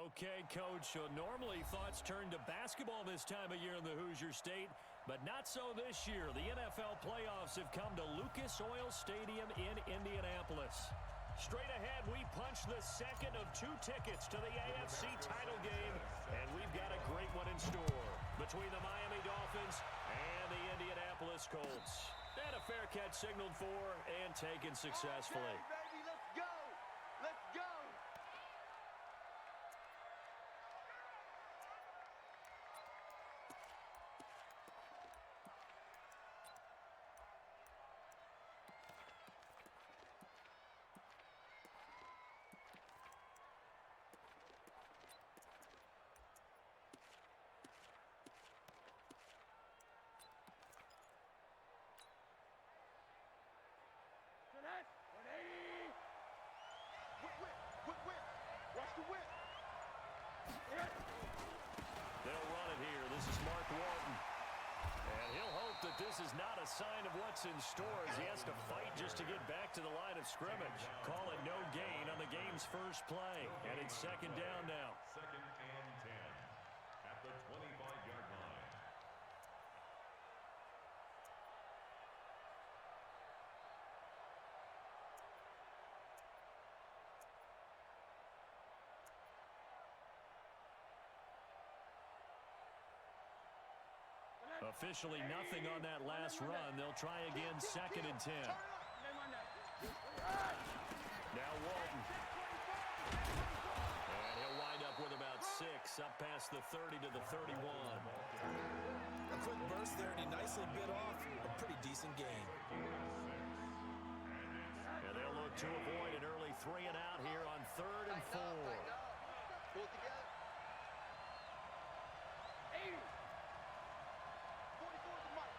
Okay, Coach, normally thoughts turn to basketball this time of year in the Hoosier State, but not so this year. The NFL playoffs have come to Lucas Oil Stadium in Indianapolis. Straight ahead, we punch the second of 2 tickets to the AFC title game, and we've got a great one in store between the Miami Dolphins and the Indianapolis Colts. And a fair catch signaled for and taken successfully. Okay, baby, let's go! Let's go! That 180. Whip. Watch the whip. They'll run it here. This is Mark Walton. And he'll hope that this is not a sign of what's in store as he has to fight just to get back to the line of scrimmage. Call it no gain on the game's first play. And it's second down now. Second and 10 at the 25-yard line. Officially nothing on that last run. They'll try again, second and 10. Now Walton. And he'll wind up with about 6, up past the 30 to the 31. A quick burst there, and he nicely bit off a pretty decent gain. And they'll look to avoid an early 3 and out here on 3rd and 4. Pull it together. 80.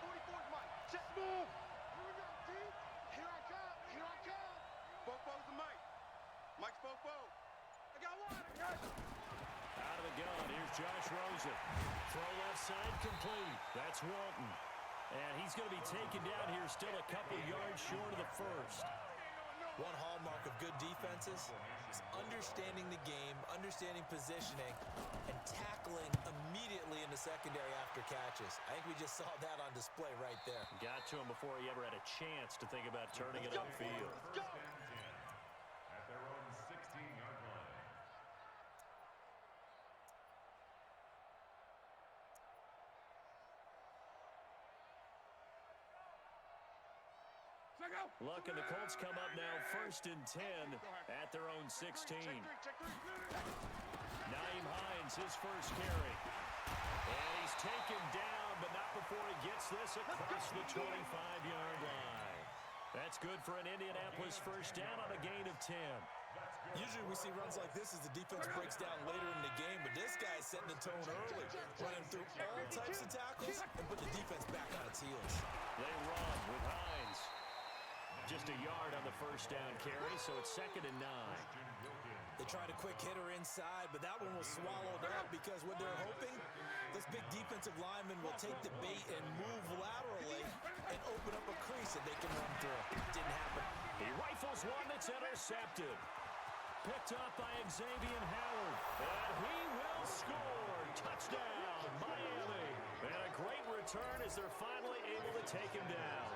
44's Mike. Check. Move. Here we go, T. Here I come. Fofo's the Mike. Mike's Fofo. I got one. Out of the gun, here's Josh Rosen. Throw left side complete. That's Walton. And he's going to be taken down here still a couple yards short of the first. One hallmark of good defenses is understanding the game, understanding positioning, and tackling immediately in the secondary after catches. I think we just saw that on display right there. Got to him before he ever had a chance to think about turning it upfield. Let's go. At their own 16-yard line. Look, and the Colts come up now 1st and 10 at their own 16. Nyheim Hines, his first carry. And he's taken down, but not before he gets this across the 25-yard line. That's good for an Indianapolis first down on a gain of 10. Usually we see runs like this as the defense breaks down later in the game, but this guy is setting the tone early, running through all types of tackles and put the defense back on its heels. They run with Hines. Just a yard on the first down carry, so it's 2nd and 9. They tried a quick hitter inside, but that one was swallowed up because what they're hoping, this big defensive lineman will take the bait and move laterally and open up a crease that they can run through. Didn't happen. He rifles one that's intercepted. Picked up by Xavier Howard. And he will score. Touchdown, Miami. And a great return as they're finally able to take him down.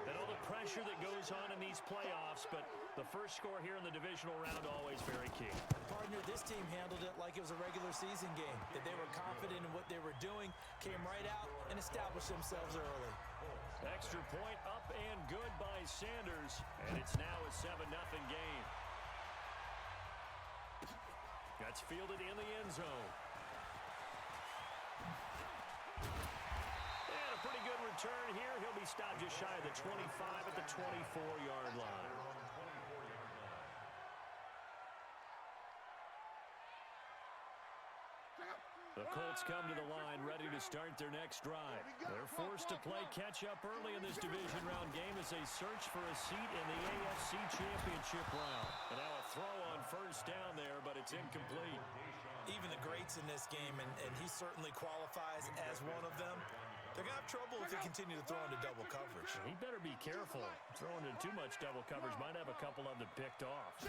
And all the pressure that goes on in these playoffs, but the first score here in the divisional round always very key. Partner, this team handled it like it was a regular season game, that they were confident in what they were doing, came right out and established themselves early. Extra point up and good by Sanders, and it's now a 7-0 game. That's fielded in the end zone. Pretty good return here. He'll be stopped just shy of the 25 at the 24-yard line. The Colts come to the line ready to start their next drive. They're forced to play catch-up early in this division round game as they search for a seat in the AFC Championship round. And now a throw on first down there, but it's incomplete. Even the greats in this game, and he certainly qualifies as one of them, they're going to have trouble if they continue to throw into double coverage. He better be careful. Throwing into too much double coverage might have a couple of them picked off.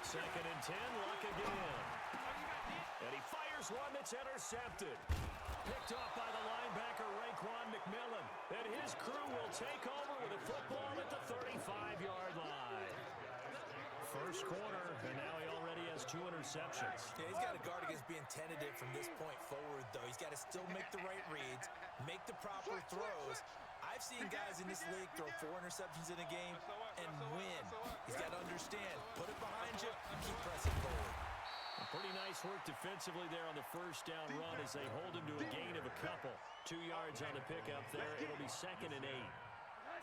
2nd and 10, Luck again. And he fires one that's intercepted. Picked off by the linebacker, Raekwon McMillan. And his crew will take over with a football at the 35-yard line. First quarter, and now he already has 2 interceptions. Yeah, he's got to guard against being tentative from this point forward, though. He's got to still make the right reads, make the proper throws. I've seen guys in this league throw 4 interceptions in a game and win. He's got to understand, put it behind you and keep pressing forward. Pretty nice work defensively there on the first down run as they hold him to a gain of a couple. 2 yards on the pickup there. It'll be 2nd and 8.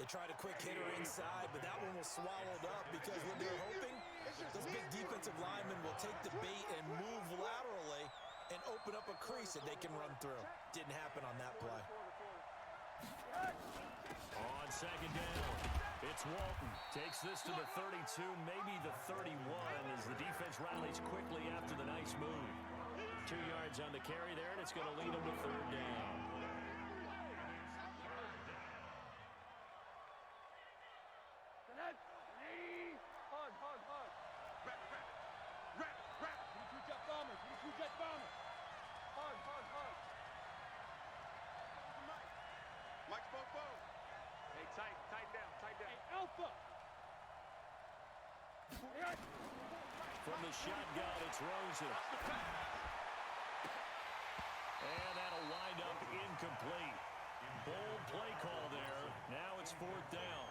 They tried a quick hitter inside, but that one was swallowed up because what they're hoping, those big defensive linemen will take the bait and move laterally and open up a crease that they can run through. Didn't happen on that play. On 2nd down, it's Walton. Takes this to the 32, maybe the 31, as the defense rallies quickly after the nice move. 2 yards on the carry there, and it's going to lead them to 3rd down. Mike Fofo. Hey, tight down. Hey, Alpha. From the shotgun, it's Rosen. And that'll wind up incomplete. Bold play call there. Now it's 4th down.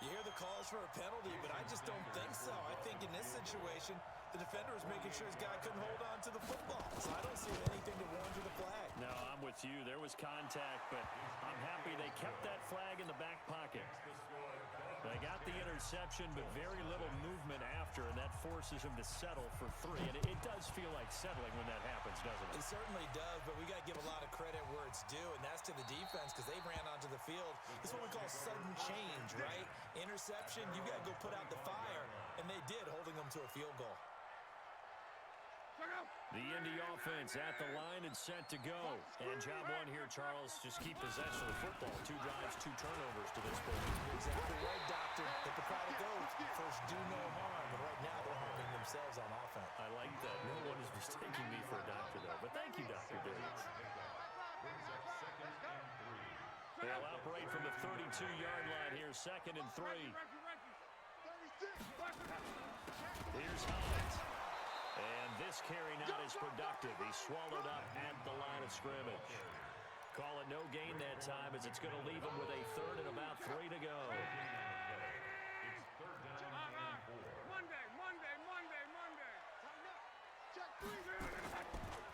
You hear the calls for a penalty, but I just don't think so. I think in this situation, the defender was making sure his guy couldn't hold on to the football. So I don't see anything to warrant the flag. No, I'm with you. There was contact, but I'm happy they kept that flag in the back pocket. They got the interception, but very little movement after, and that forces him to settle for 3. And it does feel like settling when that happens, doesn't it? It certainly does, but we got to give a lot of credit where it's due, and that's to the defense because they ran onto the field. It's what we call sudden change, right? Interception, you got to go put out the fire, and they did, holding them to a field goal. The Indy offense at the line and set to go. And job one here, Charles, just keep possession of the football. 2 drives, 2 turnovers to this point. You're exactly right, Doctor. The Hippocratic Oath, first do no harm. And right now they're harming themselves on offense. I like that. No one is mistaking me for a doctor, though. But thank you, Dr. Davis. They'll operate from the 32-yard line here, 2nd and 3. Here's Hines. And this carry not as productive. He's swallowed up at the line of scrimmage. Call it no gain that time as it's going to leave him with a 3rd and about 3 to go.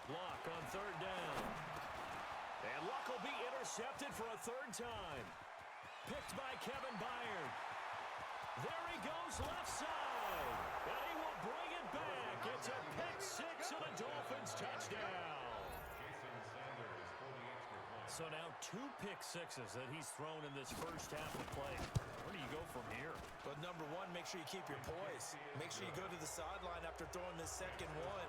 Block on 3rd down. And Luck will be intercepted for a 3rd time. Picked by Kevin Byard. There he goes left side. And he will bring it back. It's a pick 6 and a Dolphins touchdown. So now 2 pick sixes that he's thrown in this first half of play. Where do you go from here? But number one, make sure you keep your poise. Make sure you go to the sideline after throwing this second one,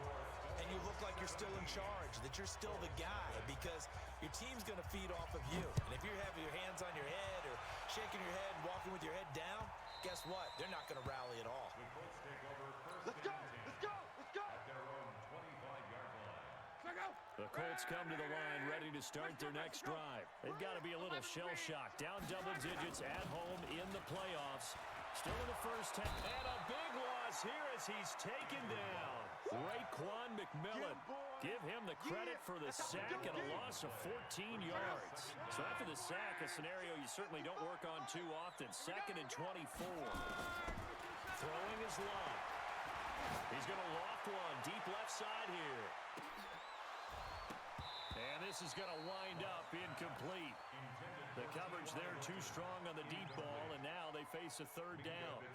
and you look like you're still in charge, that you're still the guy, because your team's going to feed off of you. And if you're having your hands on your head or shaking your head and walking with your head down, guess what? They're not going to rally at all. Let's go. Let's go. Let's go. The Colts come to the line ready to start their next drive. They've got to be a little shell-shocked. Down double digits at home in the playoffs. Still in the first half. And a big loss here as he's taken down. Raekwon McMillan. Give him the credit for the sack and a loss of 14 yards. So after the sack, a scenario you certainly don't work on too often. 2nd and 24. Throwing his line. He's going to loft one deep left side here. And this is going to wind up incomplete. The coverage there too strong on the deep ball, and now they face a 3rd down.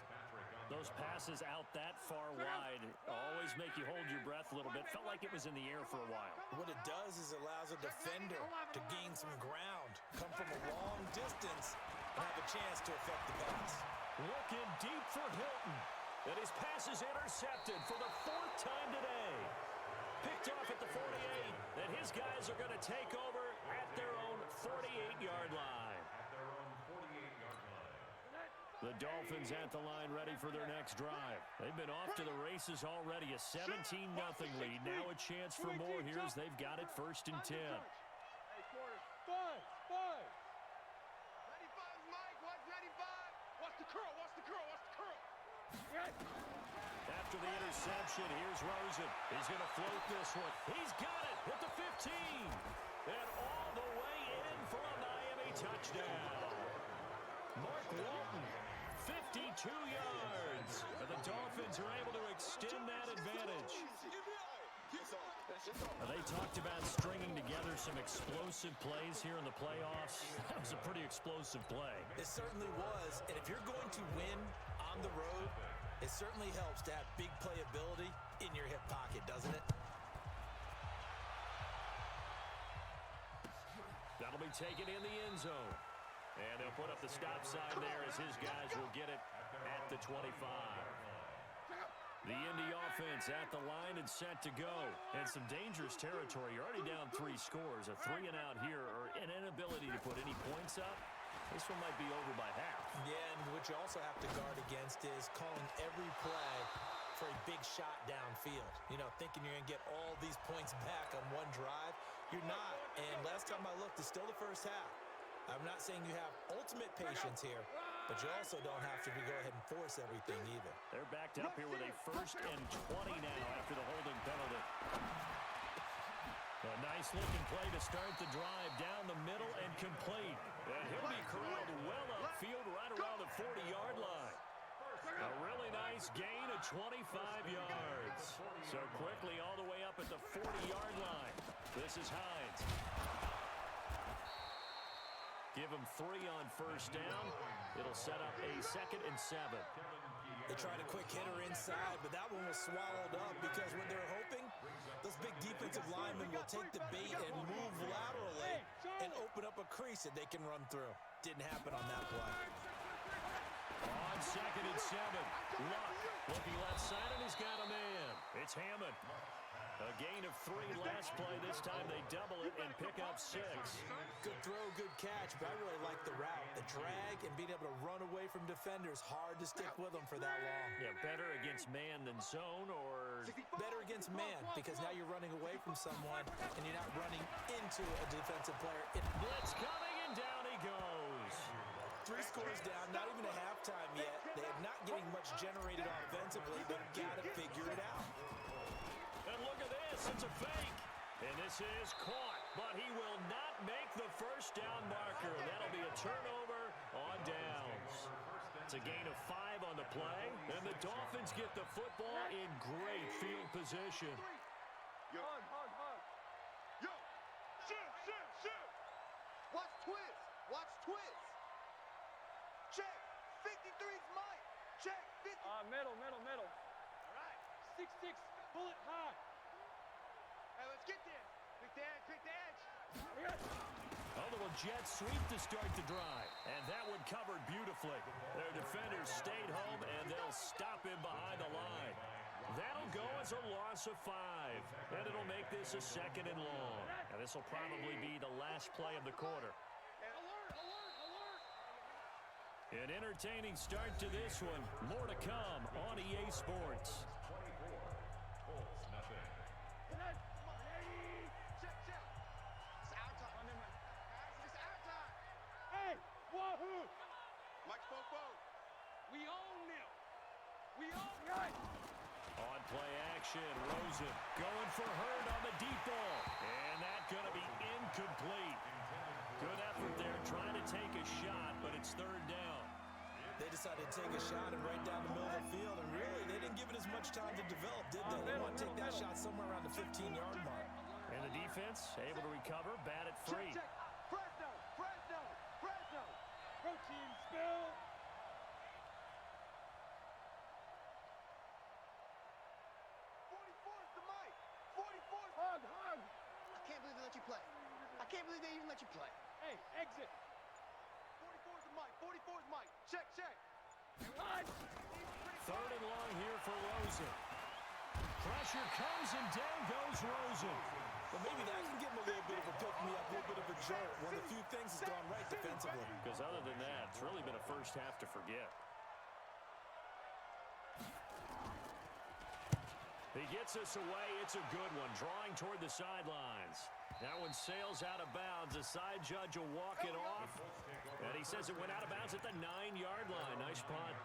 Those passes out that far wide always make you hold your breath a little bit. Felt like it was in the air for a while. What it does is it allows a defender to gain some ground, come from a long distance, and have a chance to affect the pass. Looking deep for Hilton. And his pass is intercepted for the 4th time today. Picked off at the 48, and his guys are going to take over at their own 48-yard line. The Dolphins at the line ready for their next drive. They've been off to the races already. A 17-0 lead. Now a chance for more here as they've got it 1st and 10. Hey, quarter. Five. 95's Mike. Watch 95. Watch the curl. After the interception, here's Rosen. He's going to float this one. He's got it at the 15. And all the way in for a Miami touchdown. Mark Walton, 52 yards. And the Dolphins are able to extend that advantage. They talked about stringing together some explosive plays here in the playoffs. That was a pretty explosive play. It certainly was. And if you're going to win on the road, it certainly helps to have big playability in your hip pocket, doesn't it? That'll be taken in the end zone. And they'll put up the stop sign there as his guys will get it at the 25. The Indy offense at the line and set to go. And some dangerous territory. You're already down 3 scores. A 3 and out here, or an inability to put any points up. This one might be over by half. Yeah, and what you also have to guard against is calling every play for a big shot downfield. You know, thinking you're going to get all these points back on one drive. You're not. And last time I looked, it's still the first half. I'm not saying you have ultimate patience here, but you also don't have to go ahead and force everything either. They're backed up here with a 1st and 20 now after the holding penalty. A nice-looking play to start the drive down the middle and complete. And he'll be corralled well upfield right around the 40-yard line. A really nice gain of 25 yards. So quickly all the way up at the 40-yard line. This is Hines. Give him 3 on 1st down. It'll set up a 2nd and 7. They tried a quick hitter inside, but that one was swallowed up because what they're hoping, those big defensive linemen will take the bait and move laterally and open up a crease that they can run through. Didn't happen on that play. On 2nd and 7. Luck looking left side, and he's got a man. It's Hammond. A gain of 3 last play. This time they double it and pick up 6. Good throw, good catch, but I really like the route. The drag and being able to run away from defenders. Hard to stick with them for that long. Yeah, better against man than zone, or better against man, because now you're running away from someone and you're not running into a defensive player. Blitz coming, and down he goes. 3 scores down, not even a halftime yet. They are not getting much generated offensively. They've got to figure it out. And look at this, it's a fake. And this is caught, but he will not make the 1st down marker. That'll be a turnover on downs. It's a gain of 5 on the play, and the Dolphins get the football in great field position. Yo. Yo. Shoot. Watch twist. Check. 53's Mike. Check. 50. Middle. All right. 6-6, bullet high. Hey, let's get there. Quick the edge. A little jet sweep to start the drive, and that one covered beautifully. Their defenders stayed home, and they'll stop him behind the line. That'll go as a loss of 5, and it'll make this a 2nd and long. And this will probably be the last play of the quarter. Alert. An entertaining start to this one. More to come on EA Sports. Wahoo! Mike Fofo. We own them. We own right. On play action, Rosen going for Hurd on the deep ball. And that's going to be incomplete. Good effort there trying to take a shot, but it's 3rd down. They decided to take a shot and right down the middle of the field, and really, they didn't give it as much time to develop, did they? They want to take that shot somewhere around the 15-yard mark. And the defense able to recover, bat it free. Check. Fresno. Protein spill. 44's the Mike. 44's. Hug. I can't believe they let you play. I can't believe they even let you play. Hey, exit. 44's the Mike. 44's Mike. Check. Line. 3rd and long here for Rosen. Pressure comes, and down goes Rosen. But maybe that can give him a little bit of a pick-me-up, a little bit of a jolt. One of the few things has gone right defensively. Because other than that, it's really been a first half to forget. He gets us away. It's a good one. Drawing toward the sidelines. That one sails out of bounds. The side judge will walk it off. And he says it went out of bounds at the 9-yard line. Nice punt.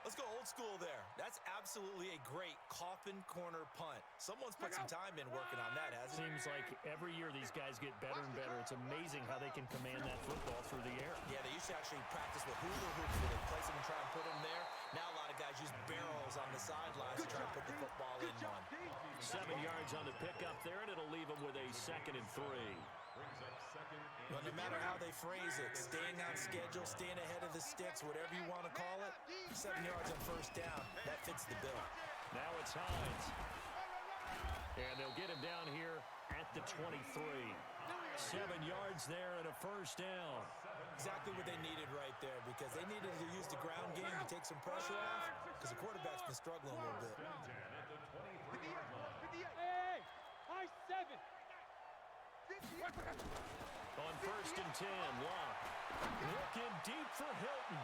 Let's go old school there. That's absolutely a great coffin corner punt. Someone's put some time in working on that, hasn't it? Seems like every year these guys get better and better. It's amazing how they can command that football through the air. Yeah, they used to actually practice with hula hoops where they place them and try and put them there. Now a lot of guys use barrels on the sidelines to try and put the football in one. 7 yards on the pickup there, and it'll leave them with a 2nd and 3. Well, no matter how they phrase it, staying on schedule, staying ahead of the sticks, whatever you want to call it, 7 yards on first down, that fits the bill. Now it's Hines. And they'll get him down here at the 23. 7 yards there and a first down. Exactly what they needed right there, because they needed to use the ground game to take some pressure off, because the quarterback's been struggling a little bit. Hey, high 7. On 1st and 10, Locke. Looking deep for Hilton.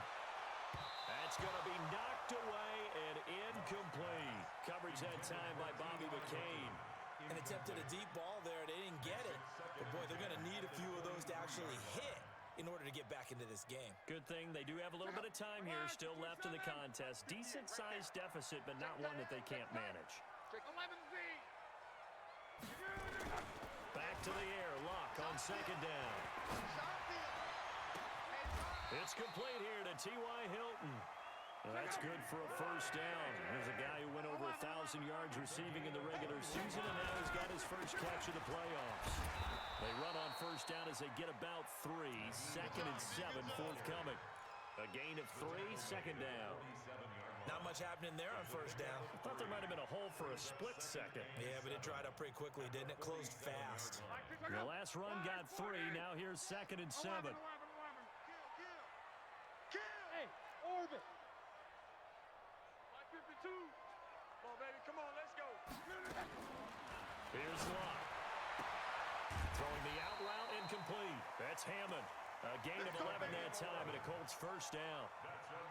That's going to be knocked away and incomplete. Coverage that time by Bobby McCain. And attempted a deep ball there. They didn't get it. But, boy, they're going to need a few of those to actually hit in order to get back into this game. Good thing they do have a little bit of time here still left in the contest. Decent-sized deficit, but not one that they can't manage. 11Z. Back to the air. Locke on 2nd down. It's complete here to T.Y. Hilton. That's good for a first down. There's a guy who went over 1,000 yards receiving in the regular season, and now he's got his first catch of the playoffs. They run on first down as they get about 3. 2nd and 7 forthcoming. A gain of 3, 2nd down. Not much happening there on first down. I thought there might have been a hole for a split second. Yeah, but it dried up pretty quickly, didn't it? Closed fast. The last run got 3. Now here's 2nd and 7. Hey, orbit. 52. Come on, baby. Come on, let's go. Here's Locke. Throwing the out route incomplete. That's Hammond. A gain of 11 that time, and a Colts first down.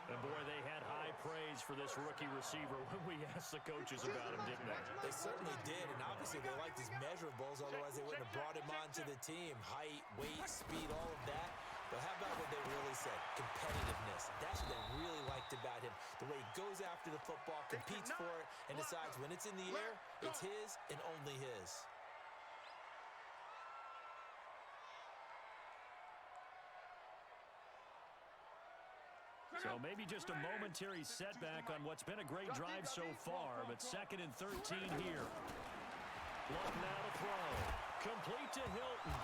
And, boy, they had high praise for this rookie receiver when we asked the coaches about him, didn't they? They certainly did, and obviously they liked his measurables, otherwise they wouldn't have brought him onto the team. Height, weight, speed, all of that. But how about what they really said? Competitiveness. That's what they really liked about him. The way he goes after the football, competes for it, and decides when it's in the air, it's his and only his. So maybe just a momentary setback on what's been a great drive so far, but 2nd and 13 here. Luck now to throw. Complete to Hilton.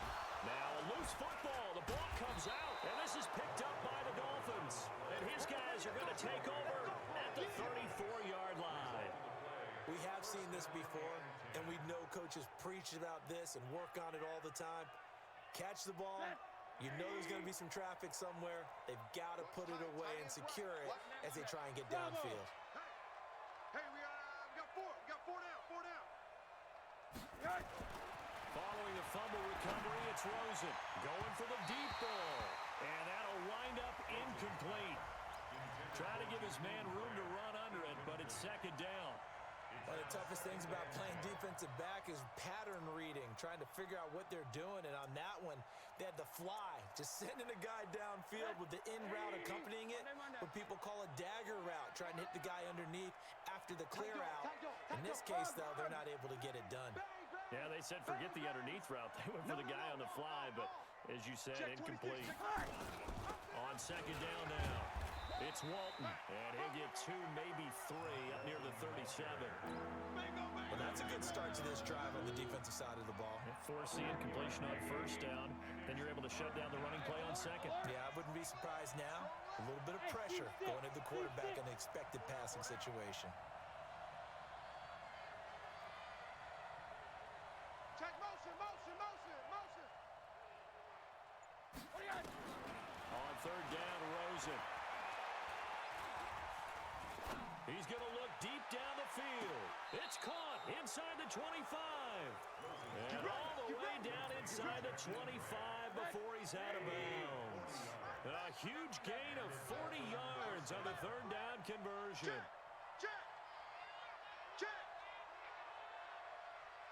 Now a loose football. The ball comes out, and this is picked up by the Dolphins. And his guys are going to take over at the 34-yard line. We have seen this before, and we know coaches preach about this and work on it all the time. Catch the ball. You know there's going to be some traffic somewhere. They've got to put it away and secure it as they try and get downfield. Hey, we got 4. We got 4 down. 4 down. Following a fumble recovery, it's Rosen going for the deep ball. And that'll wind up incomplete. Trying to give his man room to run under it, but it's 2nd down. One of the toughest things about playing defensive back is pattern reading, trying to figure out what they're doing. And on that one, they had the fly, just sending a guy downfield with the in route accompanying it, what people call a dagger route, trying to hit the guy underneath after the clear out. In this case, though, they're not able to get it done. Yeah, they said forget the underneath route. They went for the guy on the fly, but as you said, incomplete. On 2nd down now. It's Walton, and he'll get 2, maybe 3 up near the 37. Well, that's a good start to this drive on the defensive side of the ball. Force the incompletion on first down, then you're able to shut down the running play on 2nd. Yeah, I wouldn't be surprised now. A little bit of pressure going at the quarterback in the expected passing situation. Check motion. On 3rd down, Rosen. He's going to look deep down the field. It's caught inside the 25. And all the way down inside the 25 before he's out of bounds. A huge gain of 40 yards on the 3rd down conversion. Check.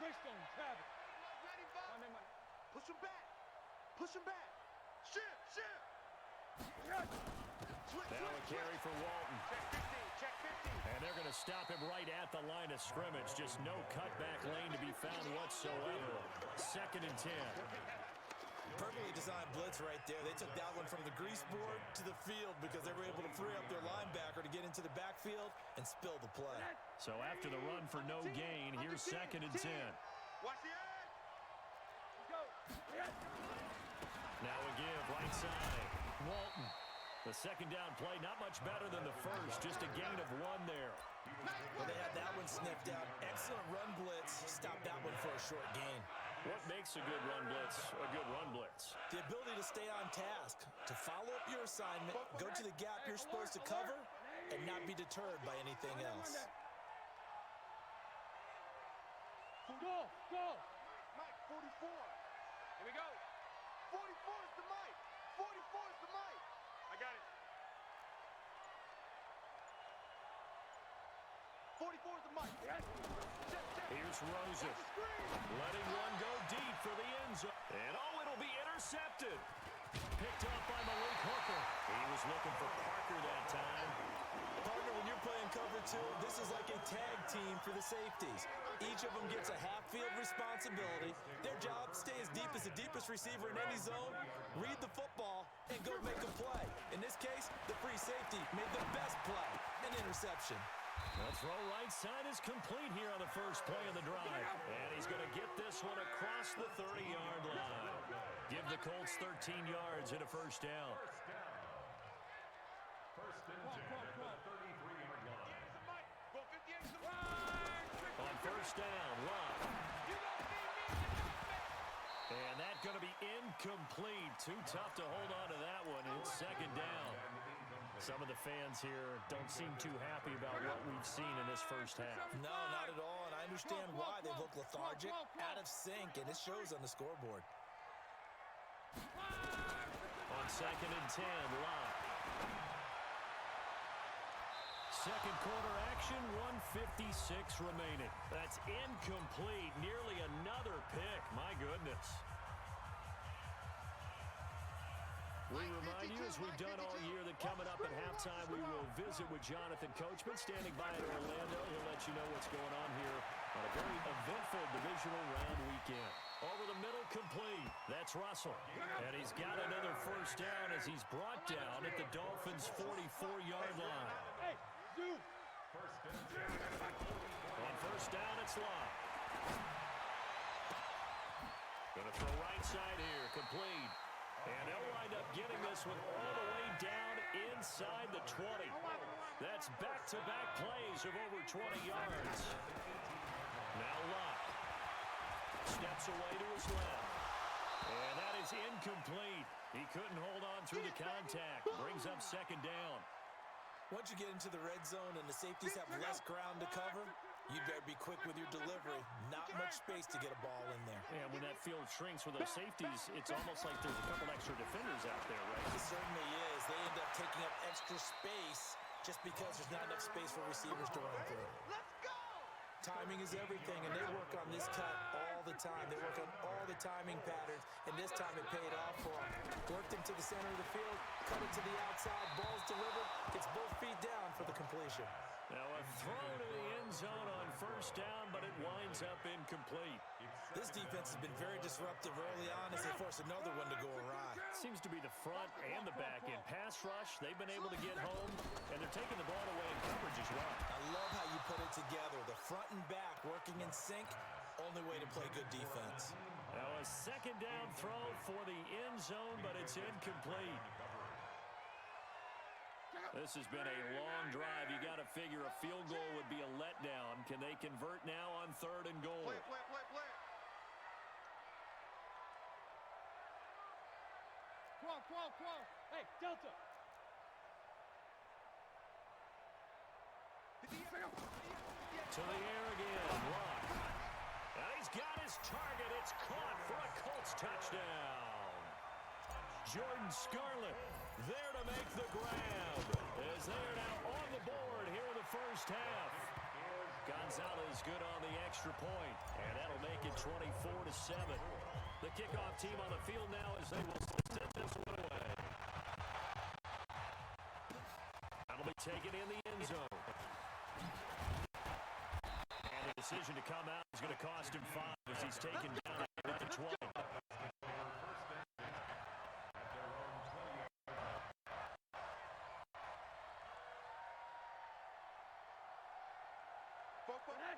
Greystone, Travis. Ready, Bob? Money, money. Push him back. Push him back. Shift, shift. Now a carry for Walton. Check 15, check 15. And they're going to stop him right at the line of scrimmage. Just no cutback lane to be found whatsoever. 2nd and 10. Perfectly designed blitz right there. They took that one from the grease board to the field because they were able to free up their linebacker to get into the backfield and spill the play. So after the run for no gain, here's 2nd and 10. Watch the edge. Go. Now a give, right side. Walton. The 2nd down play, not much better than the first. Just a gain of 1 there. Well, they had that one sniffed out. Excellent run blitz. Stopped that one for a short gain. What makes a good run blitz a good run blitz? The ability to stay on task, to follow up your assignment, go to the gap you're supposed to cover, and not be deterred by anything else. Go, go. Mike, 44. Here we go. 44 is the Mike. 44 is the Mike. I got it. 44 is the Mike. Here's Rosen. Letting one go deep for the end zone. And it'll be intercepted. Picked up by Malik Hooker. He was looking for Parker that time. Partner, when you're playing cover 2, this is like a tag team for the safeties. Each of them gets a half-field responsibility. Their job, stay as deep as the deepest receiver in any zone, read the football, and go make a play. In this case, the free safety made the best play, an interception. The throw right side is complete here on the first play of the drive. And he's going to get this one across the 30-yard line. Give the Colts 13 yards and a first down. First and 10 at the 33-yard line. Mike, go 58 is the Mike. On first down, Love. And that's going to be incomplete. Too tough to hold on to that one. It's 2nd down. Some of the fans here don't seem too happy about what we've seen in this first half. No, not at all, and I understand why. They look lethargic, out of sync, and it shows on the scoreboard. On 2nd and 10, Love. Second quarter action, 1:56 remaining. That's incomplete. Nearly another pick. My goodness. We remind you, as we've done all year, that coming up at halftime, we will visit with Jonathan Coachman standing by in Orlando. He'll let you know what's going on here on a very eventful divisional round weekend. Over the middle, complete. That's Russell. And he's got another first down as he's brought down at the Dolphins' 44-yard line. Hey, Zoo. First and 10 at the 44. On first down, it's Love. Going to throw right side here, complete. And they'll wind up getting this one all the way down inside the 20. That's back-to-back plays of over 20 yards. Now Love steps away to his left. And that is incomplete. He couldn't hold on through the contact. Brings up 2nd down. Once you get into the red zone and the safeties have less ground to cover, you better be quick with your delivery. Not much space to get a ball in there. And when that field shrinks with those safeties, it's almost like there's a couple extra defenders out there, right? It certainly is. They end up taking up extra space just because there's not enough space for receivers to run through. Let's go! Timing is everything, and they work on this cut all the time. They work on all the timing patterns, and this time it paid off for them. Worked into the center of the field, cut it to the outside, ball's delivered, gets both feet down for the completion. Now a throw to the end zone on first down, but it winds up incomplete. This defense has been very disruptive early on as they force another one to go awry. Seems to be the front and the back end. Pass rush, they've been able to get home, and they're taking the ball away in coverage as well. I love how you put it together. The front and back working in sync, only way to play good defense. Now a 2nd down throw for the end zone, but it's incomplete. This has been a long drive. You got to figure a field goal would be a letdown. Can they convert now on 3rd and goal? Play, play, play, play. Come on. Hey, Delta. To the air again. Lock. And he's got his target. It's caught for a Colts touchdown. Jordan Scarlett there to make the grab. As they are now on the board here in the first half. Gonzalez is good on the extra point, and that'll make it 24-7. The kickoff team on the field now as they will send this one away. That'll be taken in the end zone. And the decision to come out is going to cost him 5 as he's taken down at the 20.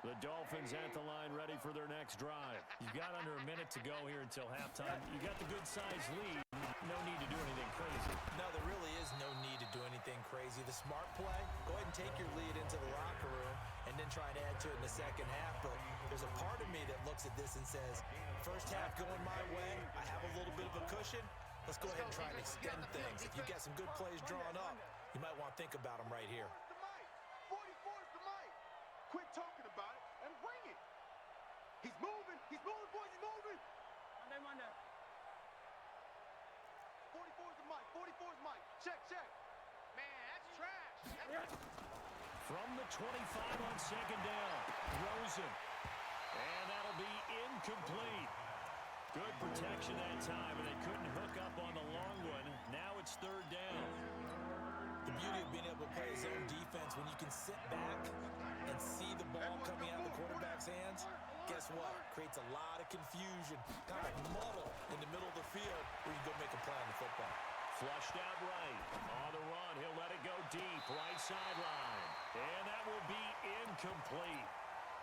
The Dolphins at the line ready for their next drive. You've got under a minute to go here until halftime. You got the good-sized lead. No need to do anything crazy. No, there really is no need to do anything crazy. The smart play, go ahead and take your lead into the locker room and then try and add to it in the second half. But there's a part of me that looks at this and says, first half going my way, I have a little bit of a cushion. Let's go ahead and try and extend things. If you've got some good plays drawn up, you might want to think about them right here. 44's the mic. Quit talking about it and bring it. He's moving, boys, he's moving. Monday. 44's the mic, 44's mic. Check. Man, that's trash. From the 25 on second down, Rosen. And that'll be incomplete. Good protection that time, and they couldn't hook up on the long one. Now it's third down. The beauty of being able to play zone defense when you can sit back and see the ball coming out of the quarterback's hands, guess what? Creates a lot of confusion, kind of muddle in the middle of the field where you can go make a play on the football. Flushed out right. On the run, he'll let it go deep, right sideline. And that will be incomplete.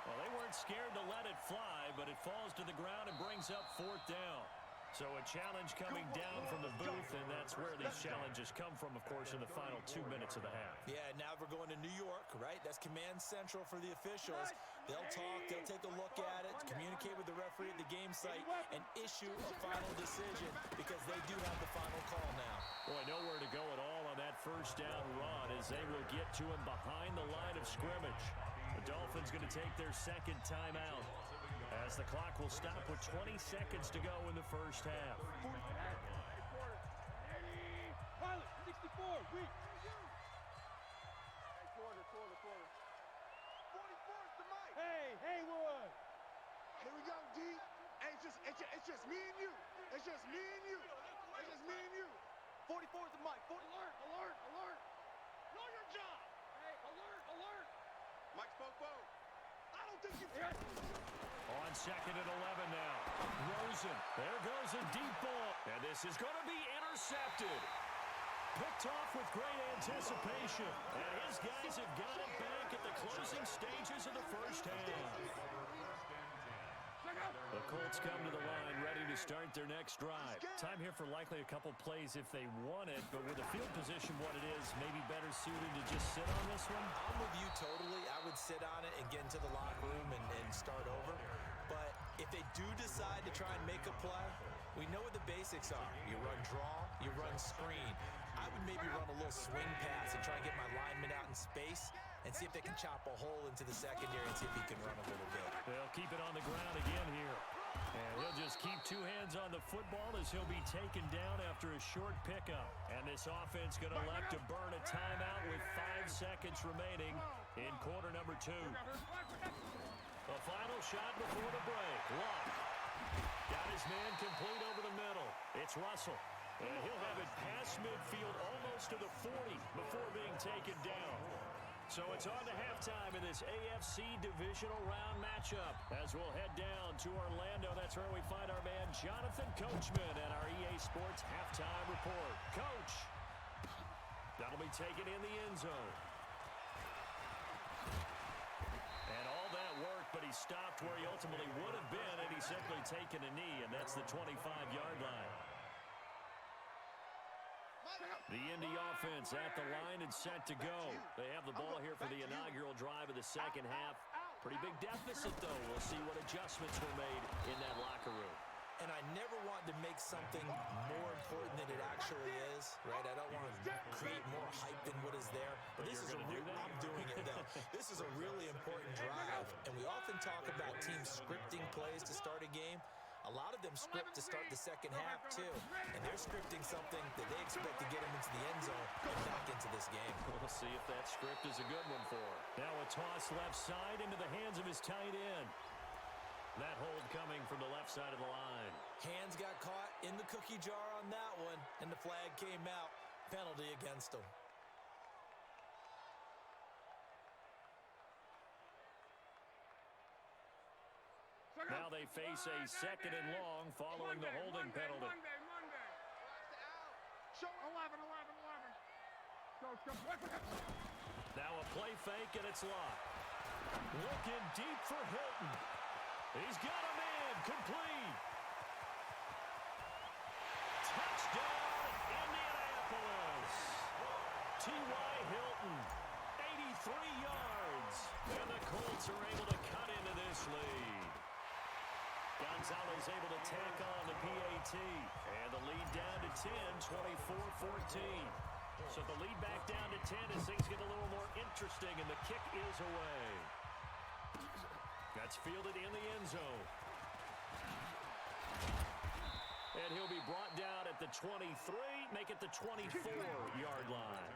Well, they weren't scared to let it fly, but it falls to the ground and brings up fourth down. So a challenge coming down from the booth, and that's where these challenges come from, of course, in the final 2 minutes of the half. Yeah, now we're going to New York, right? That's command central for the officials. They'll talk, they'll take a look at it, communicate with the referee at the game site, and issue a final decision because they do have the final call now. Boy, nowhere to go at all on that first down run as they will get to him behind the line of scrimmage. The Dolphins going to take their second timeout as the clock will stop with 20 seconds to go in the first half. Pilot, 64, weak. Quarter. 44's the mic. Hey, Haywood. Here we go, D. Hey, it's just me and you. It's just me and you. 44's the mic. Alert. Know your job. Hey, alert. Mike's Popo. I don't think you... On second and 11 now. Rosen. There goes a deep ball. And this is going to be intercepted. Picked off with great anticipation. And his guys have got it back at the closing stages of the first half. The Colts come to the line ready to start their next drive. Time here for likely a couple plays if they want it, but with the field position what it is, maybe better suited to just sit on this one? I'm with you totally. I would sit on it and get into the locker room and start over. But if they do decide to try and make a play, we know what the basics are. You run draw, you run screen. I would maybe run a little swing pass and try and get my lineman out in space and see if they can chop a hole into the secondary and see if he can run a little bit. They'll keep it on the ground again here. And he'll just keep two hands on the football as he'll be taken down after a short pickup. And this offense going to elect to burn a timeout with 5 seconds remaining in quarter number 2. The final shot before the break. Luck. Got his man complete over the middle. It's Russell. And he'll have it past midfield almost to the 40 before being taken down. So it's on to halftime in this AFC Divisional Round matchup. As we'll head down to Orlando, that's where we find our man Jonathan Coachman at our EA Sports Halftime Report. Coach, that'll be taken in the end zone. And all that work, but he stopped where he ultimately would have been, and he's simply taken a knee, and that's the 25-yard line. The Indy offense at the line and set to go. They have the ball here for the inaugural drive of the second half. Pretty big deficit, though. We'll see what adjustments were made in that locker room. And I never want to make something more important than it actually is, right? I don't want to create more hype than what is there. But this is I'm doing it, though. This is a really important drive. And we often talk about teams scripting plays to start a game. A lot of them script to start the second half, too. And they're scripting something that they expect to get them into the end zone and back into this game. We'll see if that script is a good one for him. Now a toss left side into the hands of his tight end. That hold coming from the left side of the line. Hands got caught in the cookie jar on that one, and the flag came out. Penalty against them. Now they face a second and long following the holding penalty. Monday. Show 11. Now a play fake, and it's locked. Looking deep for Hilton. He's got a man, complete. Touchdown, Indianapolis. T.Y. Hilton, 83 yards. And the Colts are able to cut into this lead. Gonzalez able to tack on the PAT. And the lead down to 10, 24-14. So the lead back down to 10 as things get a little more interesting, and the kick is away. That's fielded in the end zone. And he'll be brought down at the 23, make it the 24-yard line.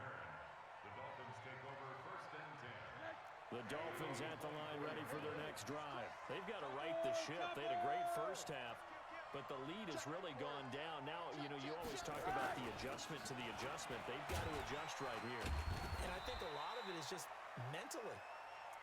The Dolphins take over first and 10. The Dolphins at the line ready for their next drive. They've got to right the ship. They had a great first half, but the lead has really gone down. Now, you always talk about the adjustment to the adjustment. They've got to adjust right here. And I think a lot of it is just mentally.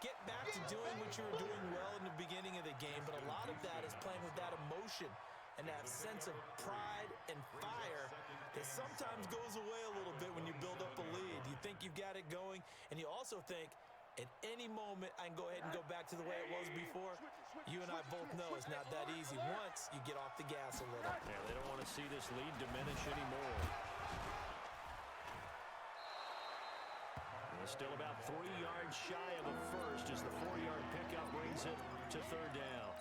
Get back to doing what you were doing well in the beginning of the game, but a lot of that is playing with that emotion and that sense of pride and fire that sometimes goes away a little bit when you build up a lead. You think you've got it going, and you also think, at any moment, I can go ahead and go back to the way it was before. You and I both know it's not that easy once you get off the gas a little. Yeah, they don't want to see this lead diminish anymore. They're still about 3 yards shy of a first as the 4-yard pickup brings it to third down.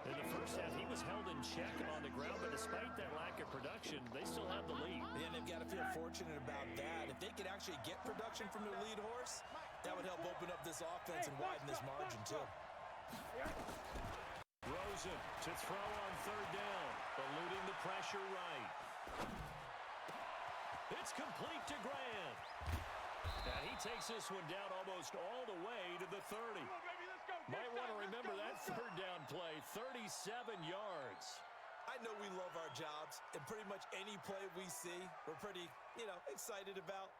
In the first half, he was held in check on the ground, but despite that lack of production, they still have the lead. And they've got to feel fortunate about that. If they could actually get production from their lead horse, that would help open up this offense and widen this margin, too. Rosen to throw on third down, eluding the pressure right. It's complete to Grant. And he takes this one down almost all the way to the 30. Might want to remember that third down play, 37 yards. I know we love our jobs, and pretty much any play we see, we're pretty, excited about.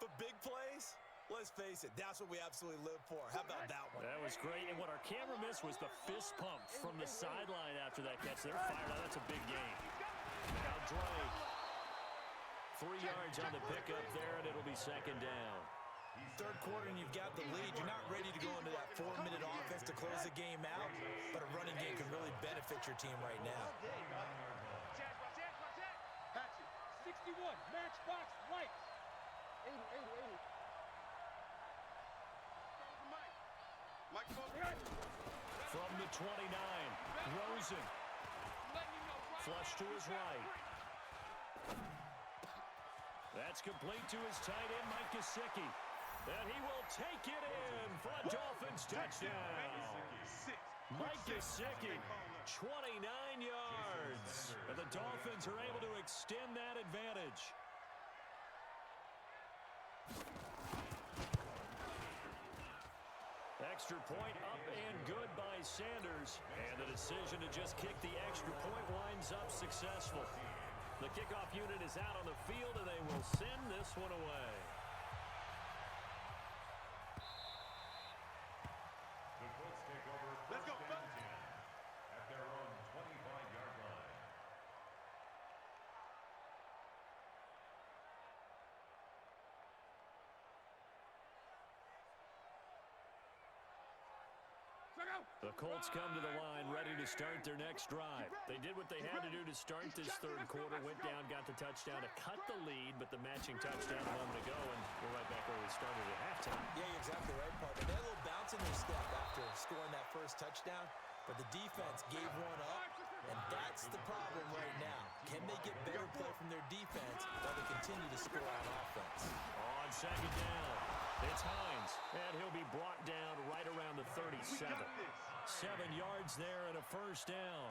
But big plays, let's face it, that's what we absolutely live for. How about that one? That was great, and what our camera missed was the fist pump from the sideline after that catch. They're fired out. That's a big game. Now Drake. 3 yards on the pickup there, and it'll be second down. Third quarter, and you've got the lead. You're not ready to go into that 4-minute offense to close the game out, but a running game can really benefit your team right now. Hatchet, 61, matchbox lights. 80. Mike, From the 29, Rosen. Flush to his right. That's complete to his tight end, Mike Gesicki. And he will take it in for a Dolphins touchdown. Mike Gesicki, 29 yards. And the Dolphins are able to extend that advantage. Extra point up and good by Sanders. And the decision to just kick the extra point winds up successful. The kickoff unit is out on the field, and they will send this one away. The Colts take over Let's go, first and 10 at their own 25-yard line. The Colts come to the line ready to start their next drive. They did what they had to do to start this third quarter, went down, got the touchdown to cut the lead, but the matching touchdown a moment ago, and we're right back where we started at halftime. Yeah, you're exactly right, partner. They had a little bounce in their step after scoring that first touchdown, but the defense gave one up, and that's the problem right now. Can they get better play from their defense while they continue to score on offense? On second down, it's Hines, and he'll be brought down right around the 37. 7 yards there and a first down.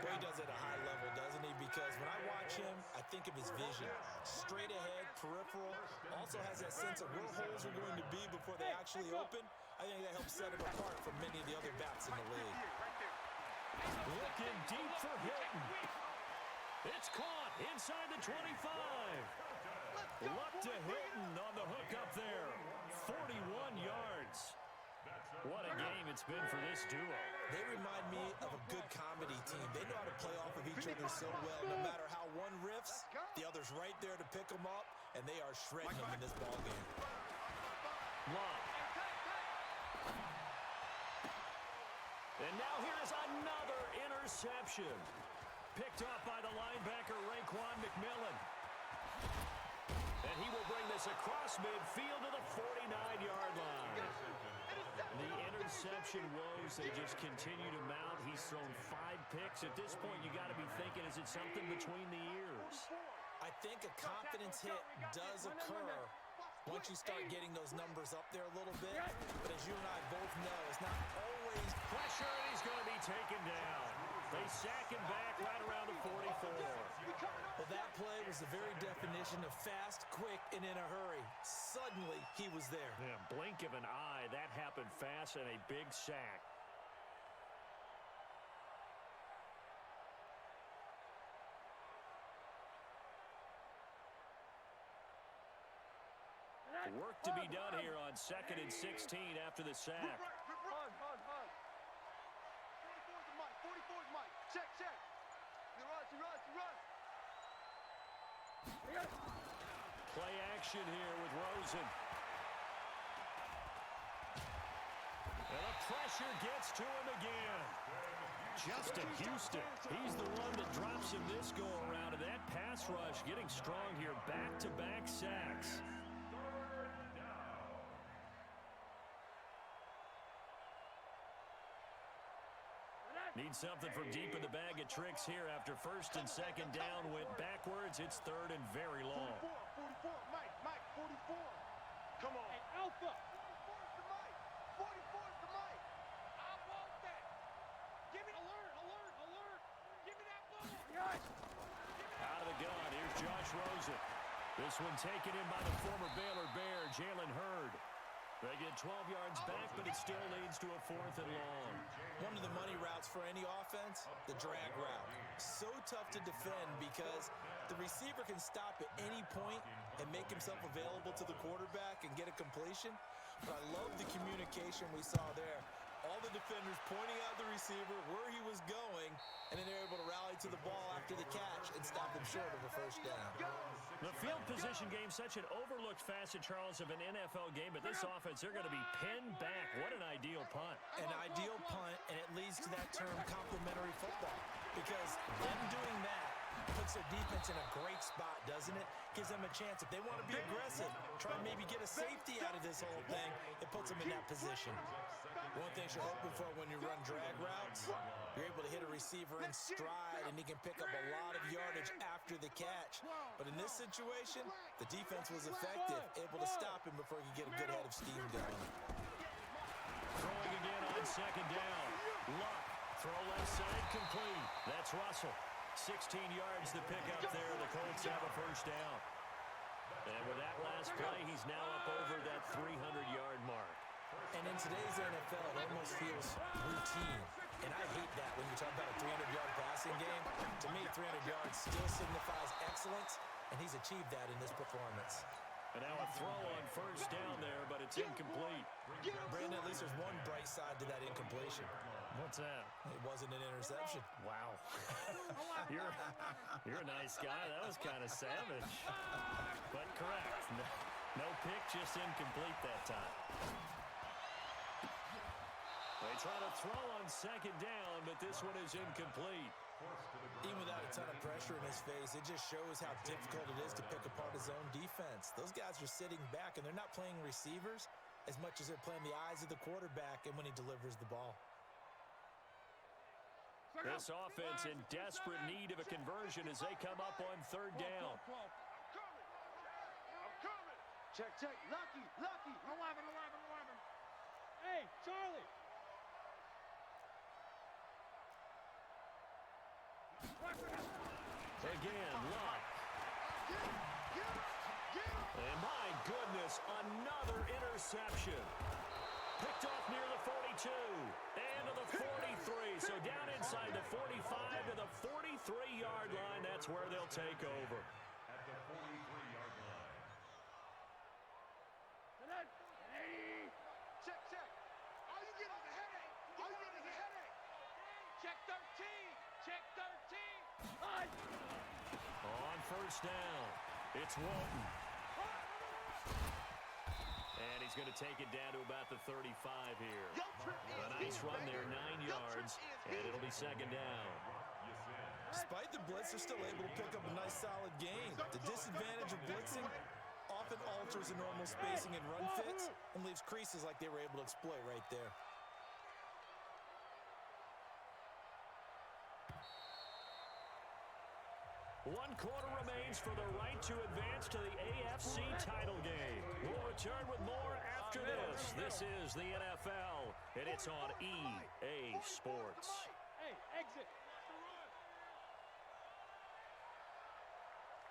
Boy, he does it at a high level, doesn't he? Because when I watch him, I think of his vision. Straight ahead, peripheral. Also has that sense of where holes are going to be before they actually open. I think that helps set him apart from many of the other backs in the league. Looking deep for Hilton. It's caught inside the 25. Luck to Hilton on the hook up there. 41 yards. What a game it's been for this duo. They remind me of a good comedy team. They know how to play off of each other so well. No matter how one riffs, the other's right there to pick them up, and they are shredding them in this ballgame. Long. And now here's another interception. Picked up by the linebacker, Raekwon McMillan. And he will bring this across midfield to the 49-yard line. The interception woes, they just continue to mount. He's thrown 5 picks. At this point, you got to be thinking, is it something between the ears? I think a confidence hit does occur once you start getting those numbers up there a little bit. But as you and I both know, it's not always pressure, and he's going to be taken down. They sack him back right around the 44. Well, that play was the very definition of fast, quick, and in a hurry. Suddenly, he was there. Yeah, blink of an eye. That happened fast, and a big sack. Work to be done here on 2nd and 16 after the sack. Run. 44's the mic. 44's mic. Check. He runs. Play action here with Rosen. And the pressure gets to him again. Justin Houston, he's the one that drops him this go-around. And that pass rush getting strong here. Back-to-back sacks. Need something from deep in the bag of tricks here after 1st and 2nd down went backwards. It's 3rd and very long. 44, Mike, 44. Come on. Hey, Alpha. 44's the mic. 44's the mic. I want that. Give me alert. Give me that ball. Yes. Out of the gun, here's Josh Rosen. This one taken in by the former Baylor Bear, Jalen Hurd. They get 12 yards back, but it still leads to a 4th and long. One of the money routes for any offense, the drag route. So tough to defend because the receiver can stop at any point and make himself available to the quarterback and get a completion. But I love the communication we saw there. All the defenders pointing out the receiver, where he was going, and then they're able to rally to the ball after the catch and stop him short of a 1st down. The field position game, such an overlooked facet, Charles, of an NFL game, but this offense, they're going to be pinned back. What an ideal punt. An ideal punt, and it leads to that term complementary football. Because them doing that puts their defense in a great spot, doesn't it? Gives them a chance. If they want to be aggressive, try and maybe get a safety out of this whole thing, it puts them in that position. One thing you're hoping for when you run drag routes, you're able to hit a receiver in stride, and he can pick up a lot of yardage after the catch. But in this situation, the defense was effective, able to stop him before he could get a good head of steam going. Throwing again on 2nd down. Luck. Throw left side complete. That's Russell. 16 yards to pick up there. The Colts have a 1st down. And with that last play, he's now up over that 300-yard mark. And in today's NFL, it almost feels routine. And I hate that when you talk about a 300-yard passing game. To me, 300 yards still signifies excellence, and he's achieved that in this performance. And now a throw on 1st down there, but it's incomplete. Brandon, at least there's one bright side to that incompletion. What's that? It wasn't an interception. Wow. You're a nice guy. That was kind of savage. But correct. No pick, just incomplete that time. They try to throw on 2nd down, but this one is incomplete. Even without a ton of pressure in his face, it just shows how difficult it is to pick apart his own defense. Those guys are sitting back, and they're not playing receivers as much as they're playing the eyes of the quarterback and when he delivers the ball. This offense in desperate need of a conversion as they come up on 3rd down. I'm coming. Check. Lucky. 11. Hey, Charlie. Again, Luck. And my goodness, another interception. Picked off near the 42 and to the 43. So down inside the 45 to the 43-yard line. That's where they'll take over. At the 43-yard line. Check, check. All you get is a headache. All you get is a headache. Check 13. Check 13. On first down, it's Walton. And he's going to take it down to about the 35 here. A nice run there, 9 yards, and it'll be second down. Despite the blitz, they're still able to pick up a nice solid gain. The disadvantage of blitzing often alters the normal spacing and run fits and leaves creases like they were able to exploit right there. One quarter remains for the right to advance to the AFC title game. We'll return with more after this. This is the NFL, and it's on EA Sports. Hey, exit.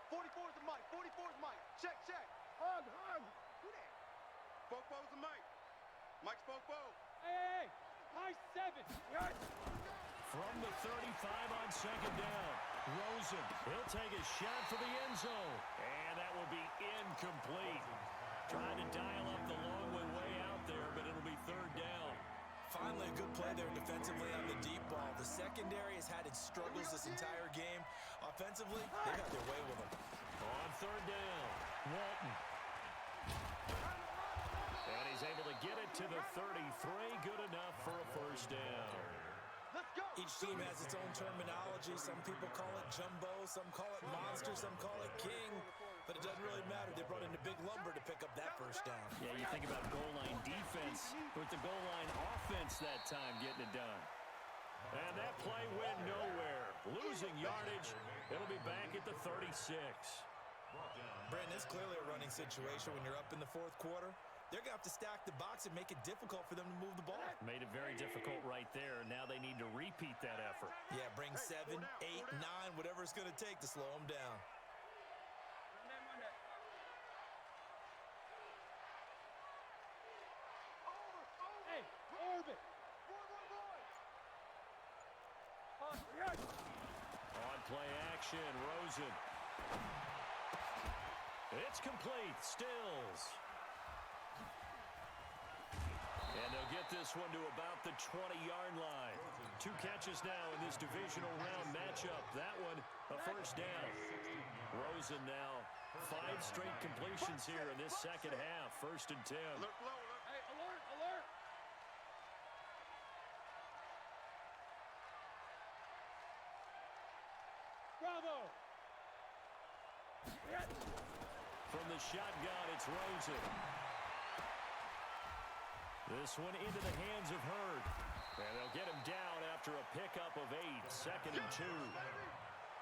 44's the mic. 44's mic. Check, check. Hug. Who that? Fofo's the mic. Mike's Fofo. Hey. High 7. From the 35 on second down, Rosen. He'll take a shot for the end zone, and that will be incomplete. Trying to dial up the long way out there, but it'll be third down. Finally, a good play there defensively on the deep ball. The secondary has had its struggles this entire game. Offensively, they got their way with them. On third down, Walton. And he's able to get it to the 33. Good enough for a first down. Let's go. Each team has its own terminology. Some people call it jumbo, some call it monster, some call it king. But it doesn't really matter. They brought in the big lumber to pick up that first down. Yeah, you think about goal line defense with the goal line offense that time getting it done. And that play went nowhere. Losing yardage. It'll be back at the 36. Brandon, it's clearly a running situation when you're up in the fourth quarter. They're going to have to stack the box and make it difficult for them to move the ball. Made it very difficult right there. Now they need to repeat that effort. Yeah, bring 7, 8, 9, whatever it's going to take to slow them down. Hey, orbit. On play action, Rosen. It's complete. Stills. And they'll get this one to about the 20-yard line. 2 catches now in this divisional round matchup. That one, a first down. Rosen now 5 straight completions here in this second half. First and 10. Hey, alert. Bravo. From the shotgun, it's Rosen. This one into the hands of Hurd. And they'll get him down after a pickup of 8. Second and 2.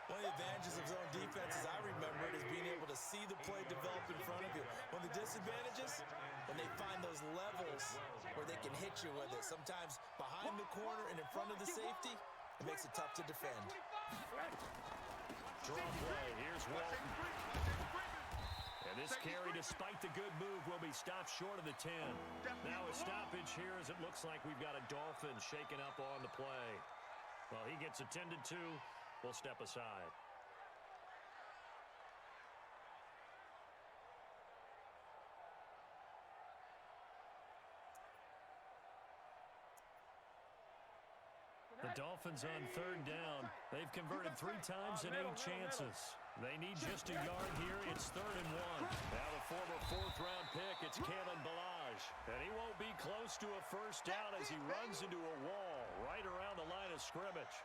One of the advantages of zone defense, as I remember it, is being able to see the play develop in front of you. One of the disadvantages, when they find those levels where they can hit you with it. Sometimes behind the corner and in front of the safety, it makes it tough to defend. Draw play. Here's Walton. And this carry, despite the good move, will be stopped short of the 10. Now a stoppage here as it looks like we've got a Dolphin shaken up on the play. Well, he gets attended to. We'll step aside. The Dolphins on third down. They've converted 3 times and 8 chances. They need just a yard here. It's third and 1. Now the former 4th-round pick, it's Kalen Ballage. And he won't be close to a first down as he runs into a wall right around the line of scrimmage.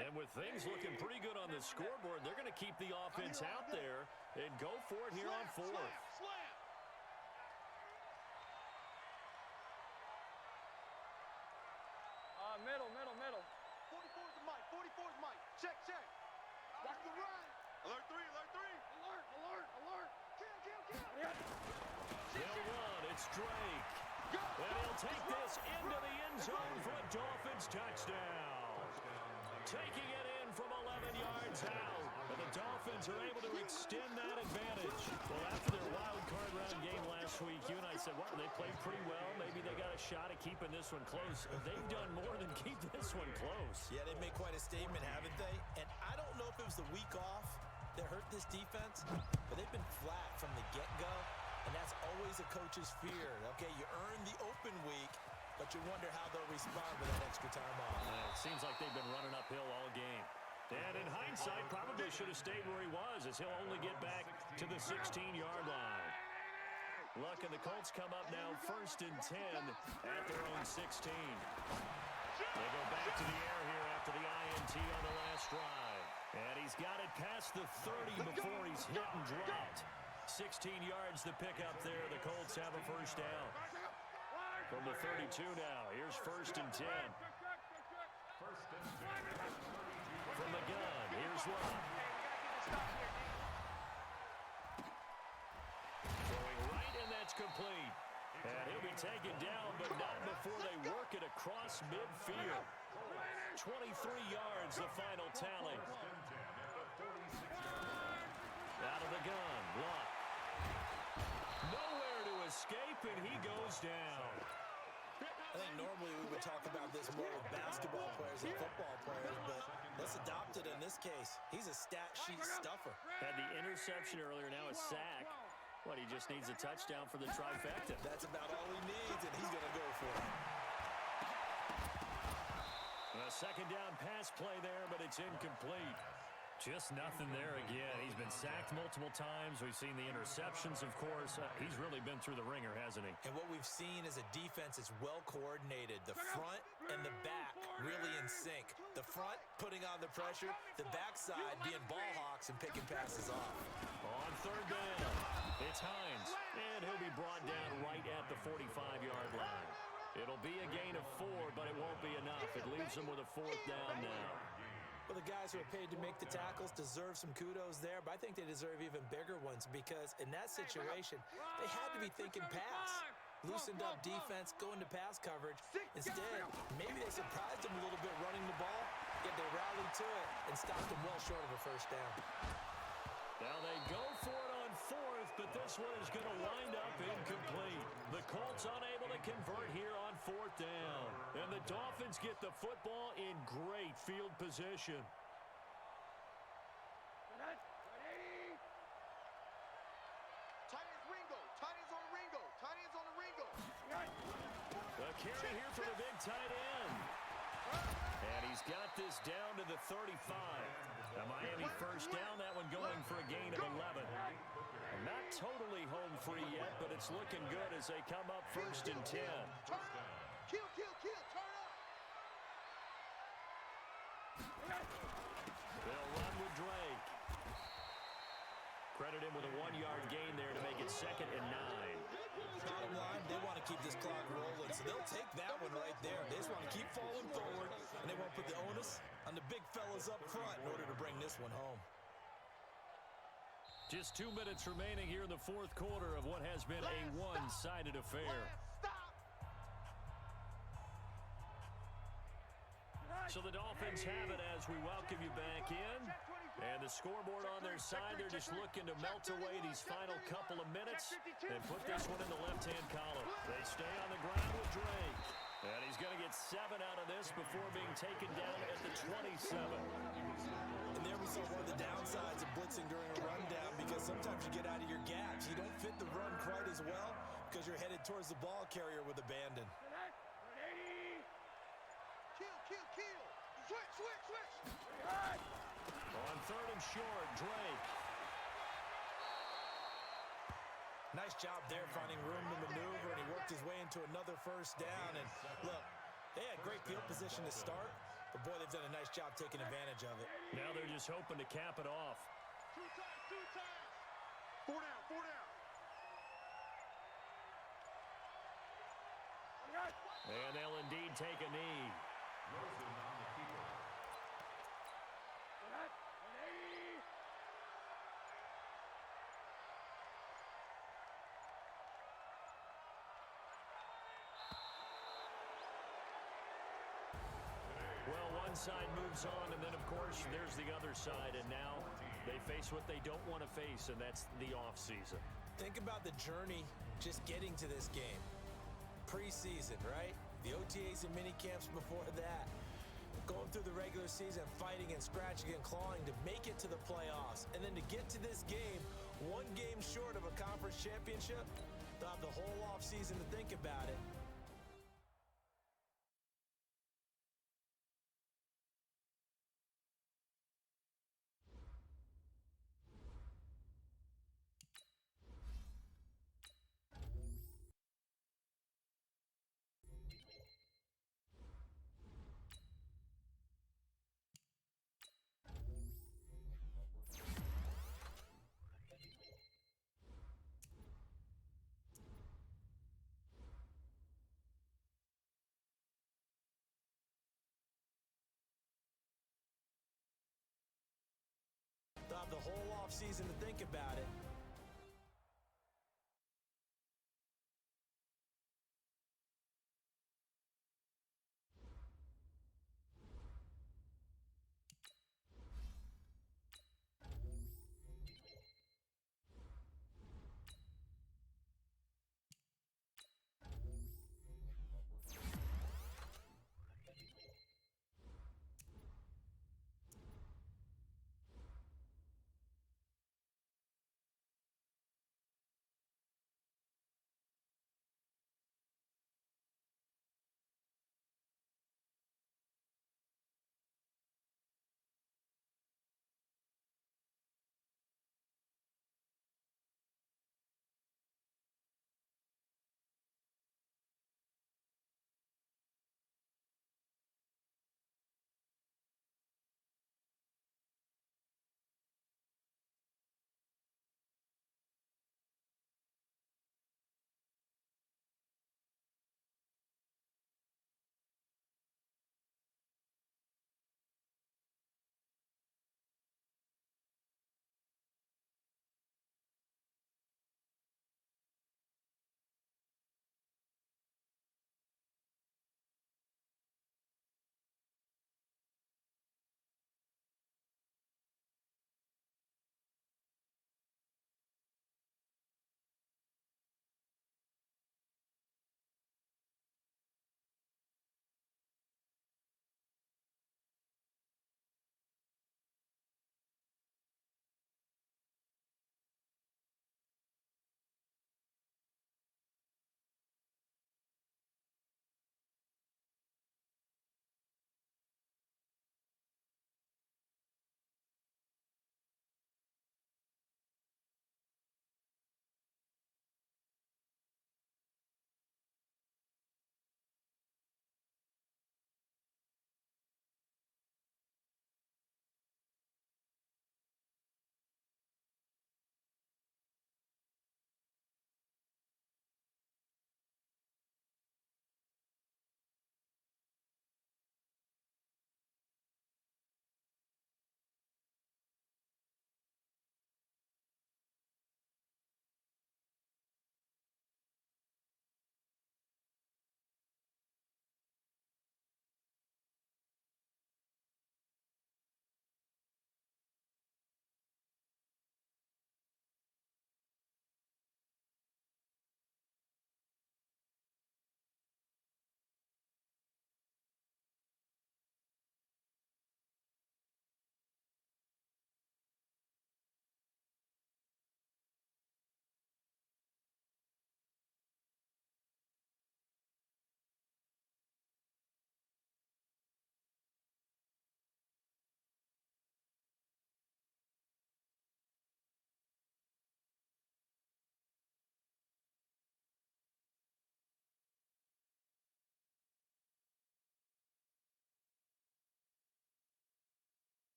And with things looking pretty good on the scoreboard, they're going to keep the offense out there and go for it here on 4th. Slam. Middle. 44's the mic. 44's mic. Check. Watch the run. Alert 3. Alert. Kill. They'll run. It's Drake. And he'll take this into the end zone for a Dolphins touchdown. Taking it in from 11 yards out. And the Dolphins are able to extend that advantage. Well, after their wild card round game last week, you and I said, well, they played pretty well. Maybe they got a shot at keeping this one close. They've done more than keep this one close. Yeah, they've made quite a statement, haven't they? And I don't know if it was the week off that hurt this defense, but they've been flat from the get-go, and that's always a coach's fear. Okay, you earn the open week, but you wonder how they'll respond with that extra time off. It seems like they've been running uphill all game. And in hindsight, probably should have stayed where he was, as he'll only get back to the 16-yard line. Luck and the Colts come up now 1st and 10 at their own 16. They go back to the air here after the INT on the last drive. And he's got it past the 30 before he's hit and dropped. 16 yards to pick up there. The Colts have a first down. From the 32 now, here's 1st and 10. From the gun, here's Love. Throwing right, and that's complete. And he'll be taken down, but not before they work it across midfield. 23 yards, the final tally. Out of the gun, Luck. Nowhere to escape, and he goes down. I think normally we would talk about this more with basketball players and football players, but let's adopt it in this case. He's a stat sheet stuffer. Had the interception earlier, now a sack. What, he just needs a touchdown for the trifecta. That's about all he needs, and he's going to go for it. A second down pass play there, but it's incomplete. Just nothing there again. He's been sacked multiple times. We've seen the interceptions, of course. He's really been through the ringer, hasn't he? And what we've seen is a defense that's well coordinated. The front and the back really in sync. The front putting on the pressure, the backside being ball hawks and picking passes off. On 3rd down, it's Hines. And he'll be brought down right at the 45-yard line. It'll be a gain of 4, but it won't be enough. It leaves them with a 4th down now. Well, the guys who are paid to make the tackles deserve some kudos there, but I think they deserve even bigger ones because in that situation, they had to be thinking pass. Loosened up defense, going to pass coverage. Instead, maybe they surprised them a little bit running the ball, yet they rallied to it and stopped them well short of a first down. Now they go for it on 4th, but this one is going to wind up incomplete. The Colts unable to convert here on 4th down. And the Dolphins get the football in great field position. Tight ends Ringo. Tight ends on the Ringo. Tight ends on the Ringo. A carry here for the big tight end. And he's got this down to the 35. A Miami first down, that one going for a gain of 11. Not totally home free yet, but it's looking good as they come up 1st and 10. Turn up. Kill, kill, kill. Turn up. They'll run with Drake. Credit him with a 1-yard gain there to make it 2nd and 9. Bottom line, they want to keep this clock rolling, so they'll take that one right there. They just want to keep falling forward, and they won't put the onus on the big fellas up front in order to bring this one home. Just 2 minutes remaining here in the 4th quarter of what has been a one-sided affair. So the Dolphins have it as we welcome you back in. And the scoreboard on their side, they're just looking to melt away these final couple of minutes and put this one in the left-hand column. They stay on the ground with Drake. And he's going to get 7 out of this before being taken down at the 27. And there we saw one of the downsides of blitzing during a rundown because sometimes you get out of your gaps. You don't fit the run quite as well because you're headed towards the ball carrier with abandon. Kill, kill, kill. Switch, switch, switch. On 3rd and short, Drake. Nice job there finding room to maneuver, and he worked his way into another first down. And look, they had great field position to start, but boy, they've done a nice job taking advantage of it. Now they're just hoping to cap it off. 2 times, 2 times. 4 down, 4 down. And they'll indeed take a knee. one side moves on, and then, of course, there's the other side, and now they face what they don't want to face, and that's the offseason. Think about the journey just getting to this game. Preseason, right? The OTAs and mini camps before that. Going through the regular season, fighting and scratching and clawing to make it to the playoffs. And then to get to this game, one game short of a conference championship, they'll have the whole offseason to think about it. They'll have the whole offseason to think about it.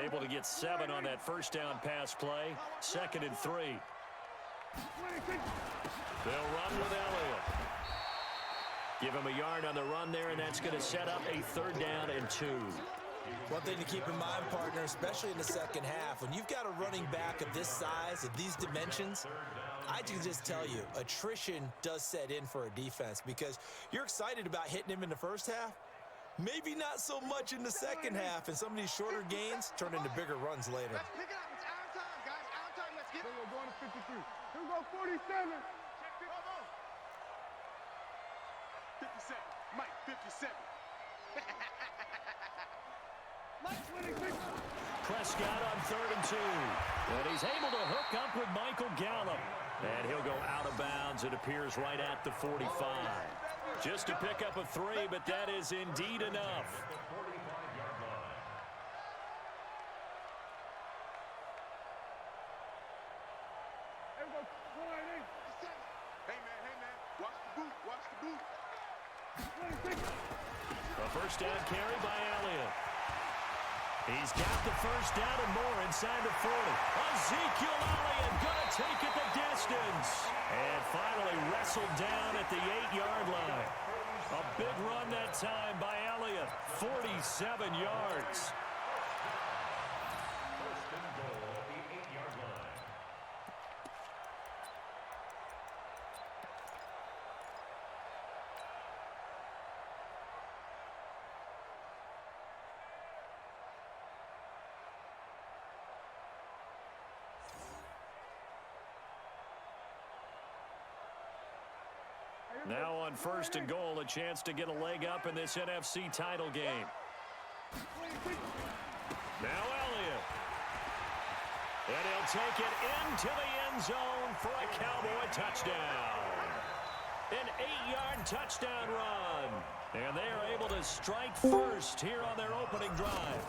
Able to get 7 on that first down pass play. 2nd and 3. They'll run with Elliott. Give him a yard on the run there, and that's going to set up a 3rd down and 2. One thing to keep in mind, partner, especially in the second half, when you've got a running back of this size, of these dimensions, I can just tell you, attrition does set in for a defense because you're excited about hitting him in the first half. Maybe not so much in the second half, and some of these shorter gains turn into bigger runs later. Let's pick it up. It's our time, guys. Our time. Let's get it. We're going to 53. Here we go, 47. 57. Mike, 57. Mike, 26. Prescott on 3rd and 2. And he's able to hook up with Michael Gallup. And he'll go out of bounds, it appears, right at the 45. Just to pick up a 3, but that is indeed enough. Here we go, 28. Hey, man. Watch the boot. Watch the boot. 26. A first down carry by Elliott. He's got the first down and more inside the 40. Ezekiel Elliott going to take it the distance. And finally wrestled down at the 8-yard line. A big run that time by Elliott. 47 yards. First and goal at the 8-yard line. Now on 1st and goal, a chance to get a leg up in this NFC title game. Now Elliott. And he'll take it into the end zone for a Cowboy touchdown. An 8-yard touchdown run. And they are able to strike first here on their opening drive.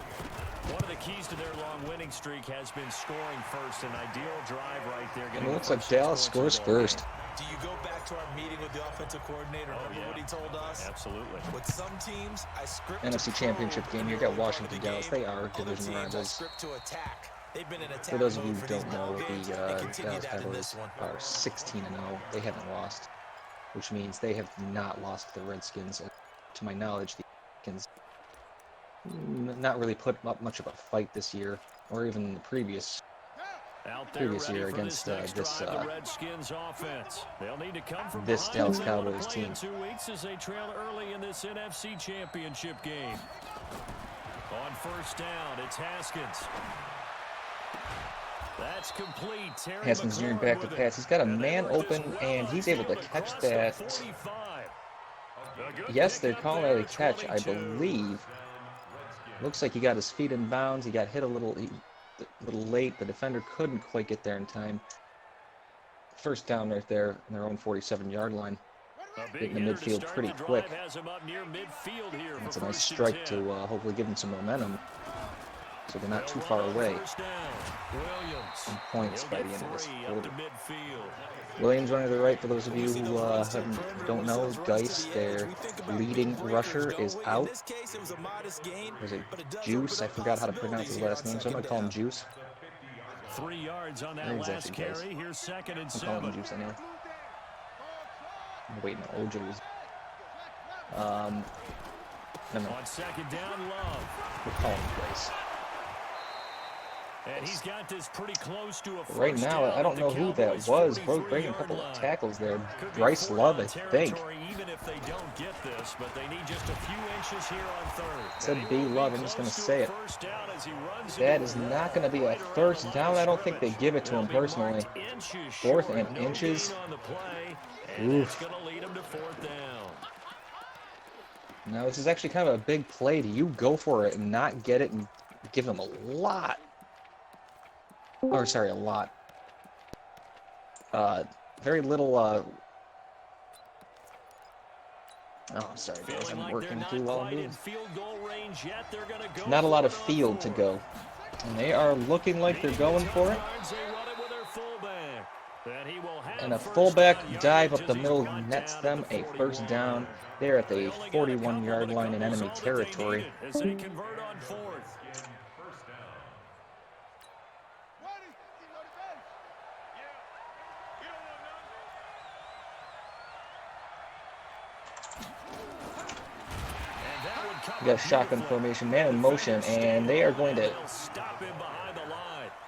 One of the keys to their long winning streak has been scoring first. An ideal drive right there. It looks like Dallas scores first. Do you go back to our meeting with the offensive coordinator? Remember what he told us? Absolutely. With some teams, I script NFC Championship game, you got Washington, Dallas. They are division rivals. They've been in For those of you who don't know, the Dallas Cowboys are 16-0. They haven't lost, which means they have not lost to the Redskins. To my knowledge, the Redskins not really put up much of a fight this year, or even the previous year against Redskins offense. They'll need to come from this behind Dallas Cowboys team. in 2 weeks as they trail early in this NFC Championship game. On 1st down, it's Haskins. That's complete. Terry Haskins nearing back to pass. He's got a man open, and he's able to catch that. Yes, they're calling it a catch, I believe. Looks like he got his feet in bounds. He got hit a little late. The defender couldn't quite get there in time. First down right there in their own 47-yard line. Getting the midfield pretty quick. It's a nice strike to hopefully give them some momentum, so they're not too far away. Some points by the end of this quarter. Williams running to the right. For those of you who don't know, Geis, their leading rusher, is out. Was it Juice? I forgot how to pronounce his last name, so I'm going to call him Juice. 3 yards on that last carry. Here's 2nd and 7. I'm calling him Juice anyway. Wait, no, OJ is... No. On 2nd down, Love. We'll call him Geis. And he's got this pretty close to a first right now, down I don't know who that was. Breaking a couple of tackles there. Bryce Love, I think. Even if they don't get this. this, but they need just a few inches here on third. Said B Love, I'm just going to say it. That is not going to be a first down. I don't think they give it to him personally. 4th and inches. Oof. Now, this is actually kind of a big play. Do you go for it and not get it and give him a lot? Or, sorry, a lot. Very little, oh, sorry, guys, I'm working too well. Not a lot of field to go. And they are looking like they're going for it. And a fullback dive up the middle nets them a first down. They're at the 41-yard line in enemy territory. As they convert on 4th. We got shotgun formation, man in motion, and they are going to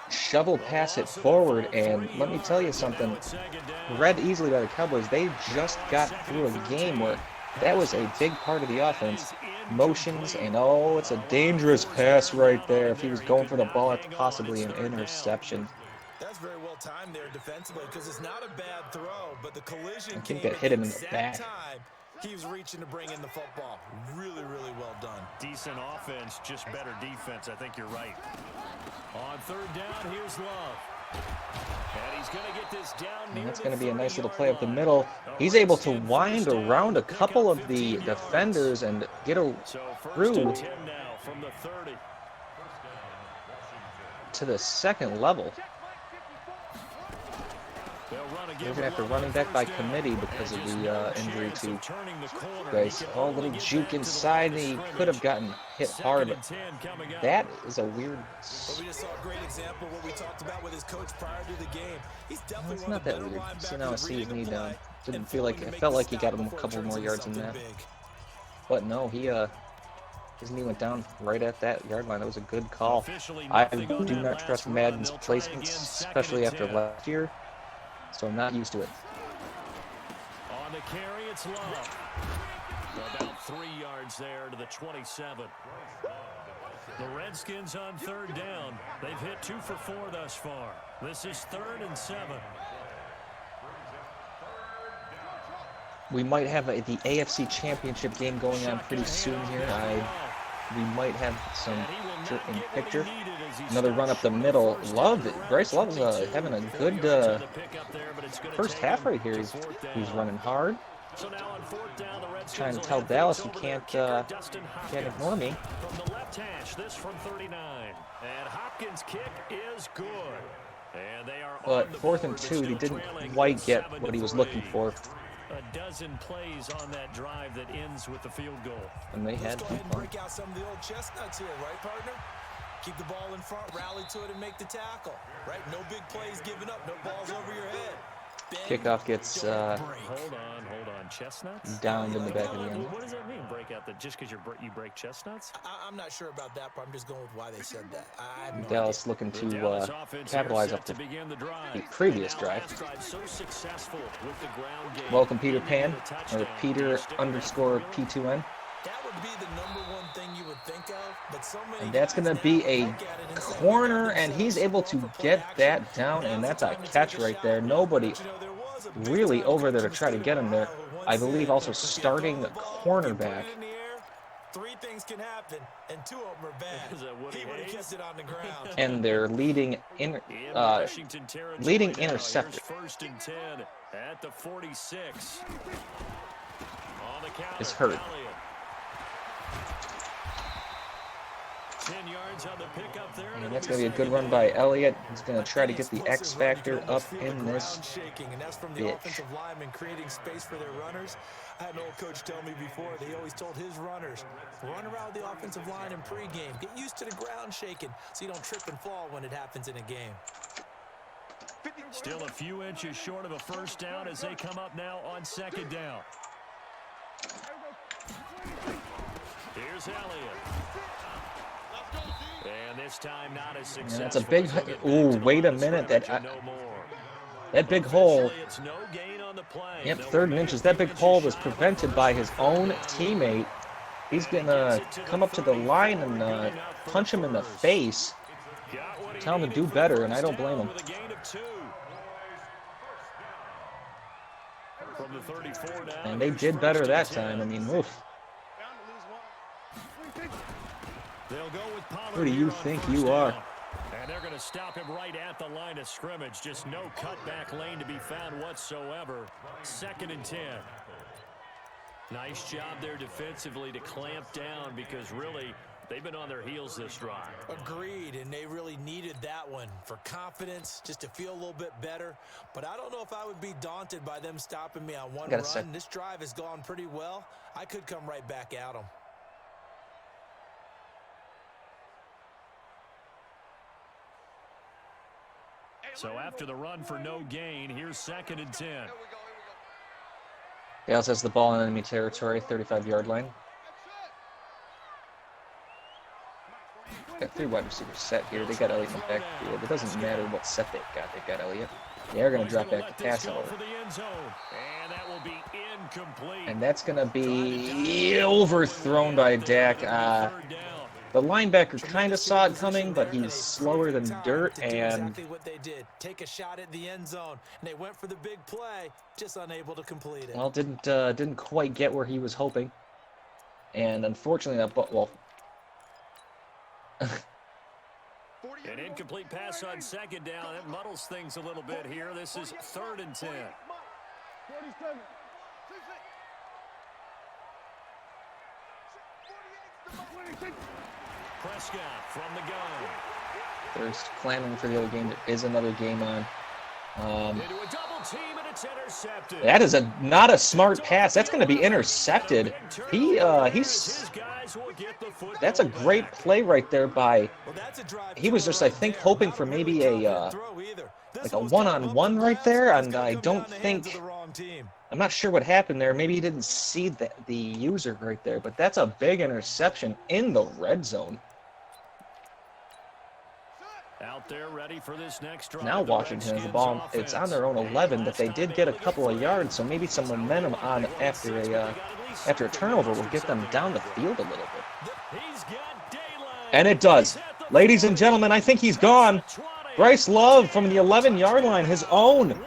shovel pass it forward. And let me tell you something, read easily by the Cowboys, they just got through a game where that was a big part of the offense. Motions, and oh, it's a dangerous pass right there. If he was going for the ball, it's possibly an interception. That's very well timed there defensively because it's not a bad throw, but the collision I think that hit him in the back. He was reaching to bring in the football. Really, really well done. Decent offense, just better defense. I think you're right. On 3rd down, here's Love. And he's going to get this down. And that's going to be a nice little play up the middle. He's able to wind around a couple of the defenders and get through to the 2nd level. They're going to have to run back by committee because of the injury to Grace. Oh, little juke inside, and he could have gotten hit hard. But that is a weird. Well, we just saw a great example of what we talked about with his coach prior to the game. He's definitely it's not that weird. See now I see his knee down. Didn't feel like it felt like he got him a couple more yards than that. But no, his knee went down right at that yard line. That was a good call. I do not trust Madden's placements, especially after last year. So I'm not used to it. On the carry, it's Love. About 3 yards there to the 27. The Redskins on 3rd down. They've hit 2 for 4 thus far. This is 3rd and 7. We might have the AFC Championship game going on pretty soon here. We might have some in picture. Another run up the middle. Bryce Love's having a good first half right here. He's running hard. Trying to tell Dallas you can't ignore me. From the left hash, this from 39. And Hopkins' kick is good. And they are but 4th and 2, he didn't quite get what he was looking for. A dozen plays on that drive that ends with the field goal. And they had to break out some of the old chestnuts here, right, partner? Keep the ball in front, rally to it, and make the tackle. Right? No big plays given up, no balls over your head. Kickoff gets hold on, chestnuts? Downed in the back of the end. What does that mean, break out just because you break chestnuts? I'm not sure about that, but I'm just going with why they said that. Dallas looking to capitalize up the previous drive. Welcome, Peter Pan, or Peter _ P2N. That would be the #1 thing you would think of, but so many. And that's going to be a corner, and he's able to get that down, and that's a catch right there. Nobody really over there to try to get him there. I believe also starting the cornerback. 3 things can happen, and 2 of them are bad. He would have kept it on the ground. And their leading interceptor 1st and 10 at the 46. is hurt. 10 yards on the pickup there. And that's going to be a good run by Elliott. He's going to try to get the X factor up in this and that's from the offensive lineman creating space for their runners. I had an old coach tell me before, they always told his runners, run around the offensive line in pregame. Get used to the ground shaking so you don't trip and fall when it happens in a game. Still a few inches short of a first down as they come up now on 2nd down. Here's Elliott. And this time not as successful. And that's a big. Ooh, wait a minute. That big hole. It's no gain on on the play. Yep, No 3rd and remaining inches. That big 3 hole inches was shy. prevented by his own teammate. He's going to come up to the line and punch him in the face. Got what he Tell him to needed do for the better, and I first don't blame down him. with a gain of 2. From the 34 now. And they here's did better first that and 10. time. I mean, oof. They'll go with Pollard Who do you here on think first you are? down. And they're going to stop him right at the line of scrimmage. Just no cutback lane to be found whatsoever. 2nd and 10. Nice job there defensively to clamp down because really they've been on their heels this drive. Agreed, and they really needed that one for confidence, just to feel a little bit better. But I don't know if I would be daunted by them stopping me on one Got a run. sec. This drive has gone pretty well. I could come right back at them. So after the run for no gain, here's 2nd and 10. Dallas has the ball in enemy territory, 35-yard line. Got 3 wide receivers set here. They got Elliott in the backfield. It doesn't matter what set they've got. They've got Elliott. They're going to drop back to pass, however. And that will be incomplete. And that's going to be overthrown by Dak. The linebacker kind of saw it coming, but he's slower than dirt, and Exactly what they did. Take a shot at the end zone, and they went for the big play, just unable to complete it. well, didn't quite get where he was hoping. And unfortunately, An incomplete pass on 2nd down. It muddles things a little bit here. This is 3rd and 10. 47. Prescott from the gun. they're clamoring for the other game. There is another game on. Into a double team, and it's intercepted. That is not a smart pass. That's going to be intercepted. That's a great play right there by. He was just, I think, hoping for maybe a one-on-one right there, and I don't think. I'm not sure what happened there. Maybe he didn't see the user right there, but that's a big interception in the red zone. Out there ready for this next drive. Now Washington has the ball. It's on their own 11, but they did get a couple of yards, so maybe some momentum on after a turnover will get them down the field a little bit. And it does. Ladies and gentlemen, I think he's gone. Bryce Love from the 11-yard line, his own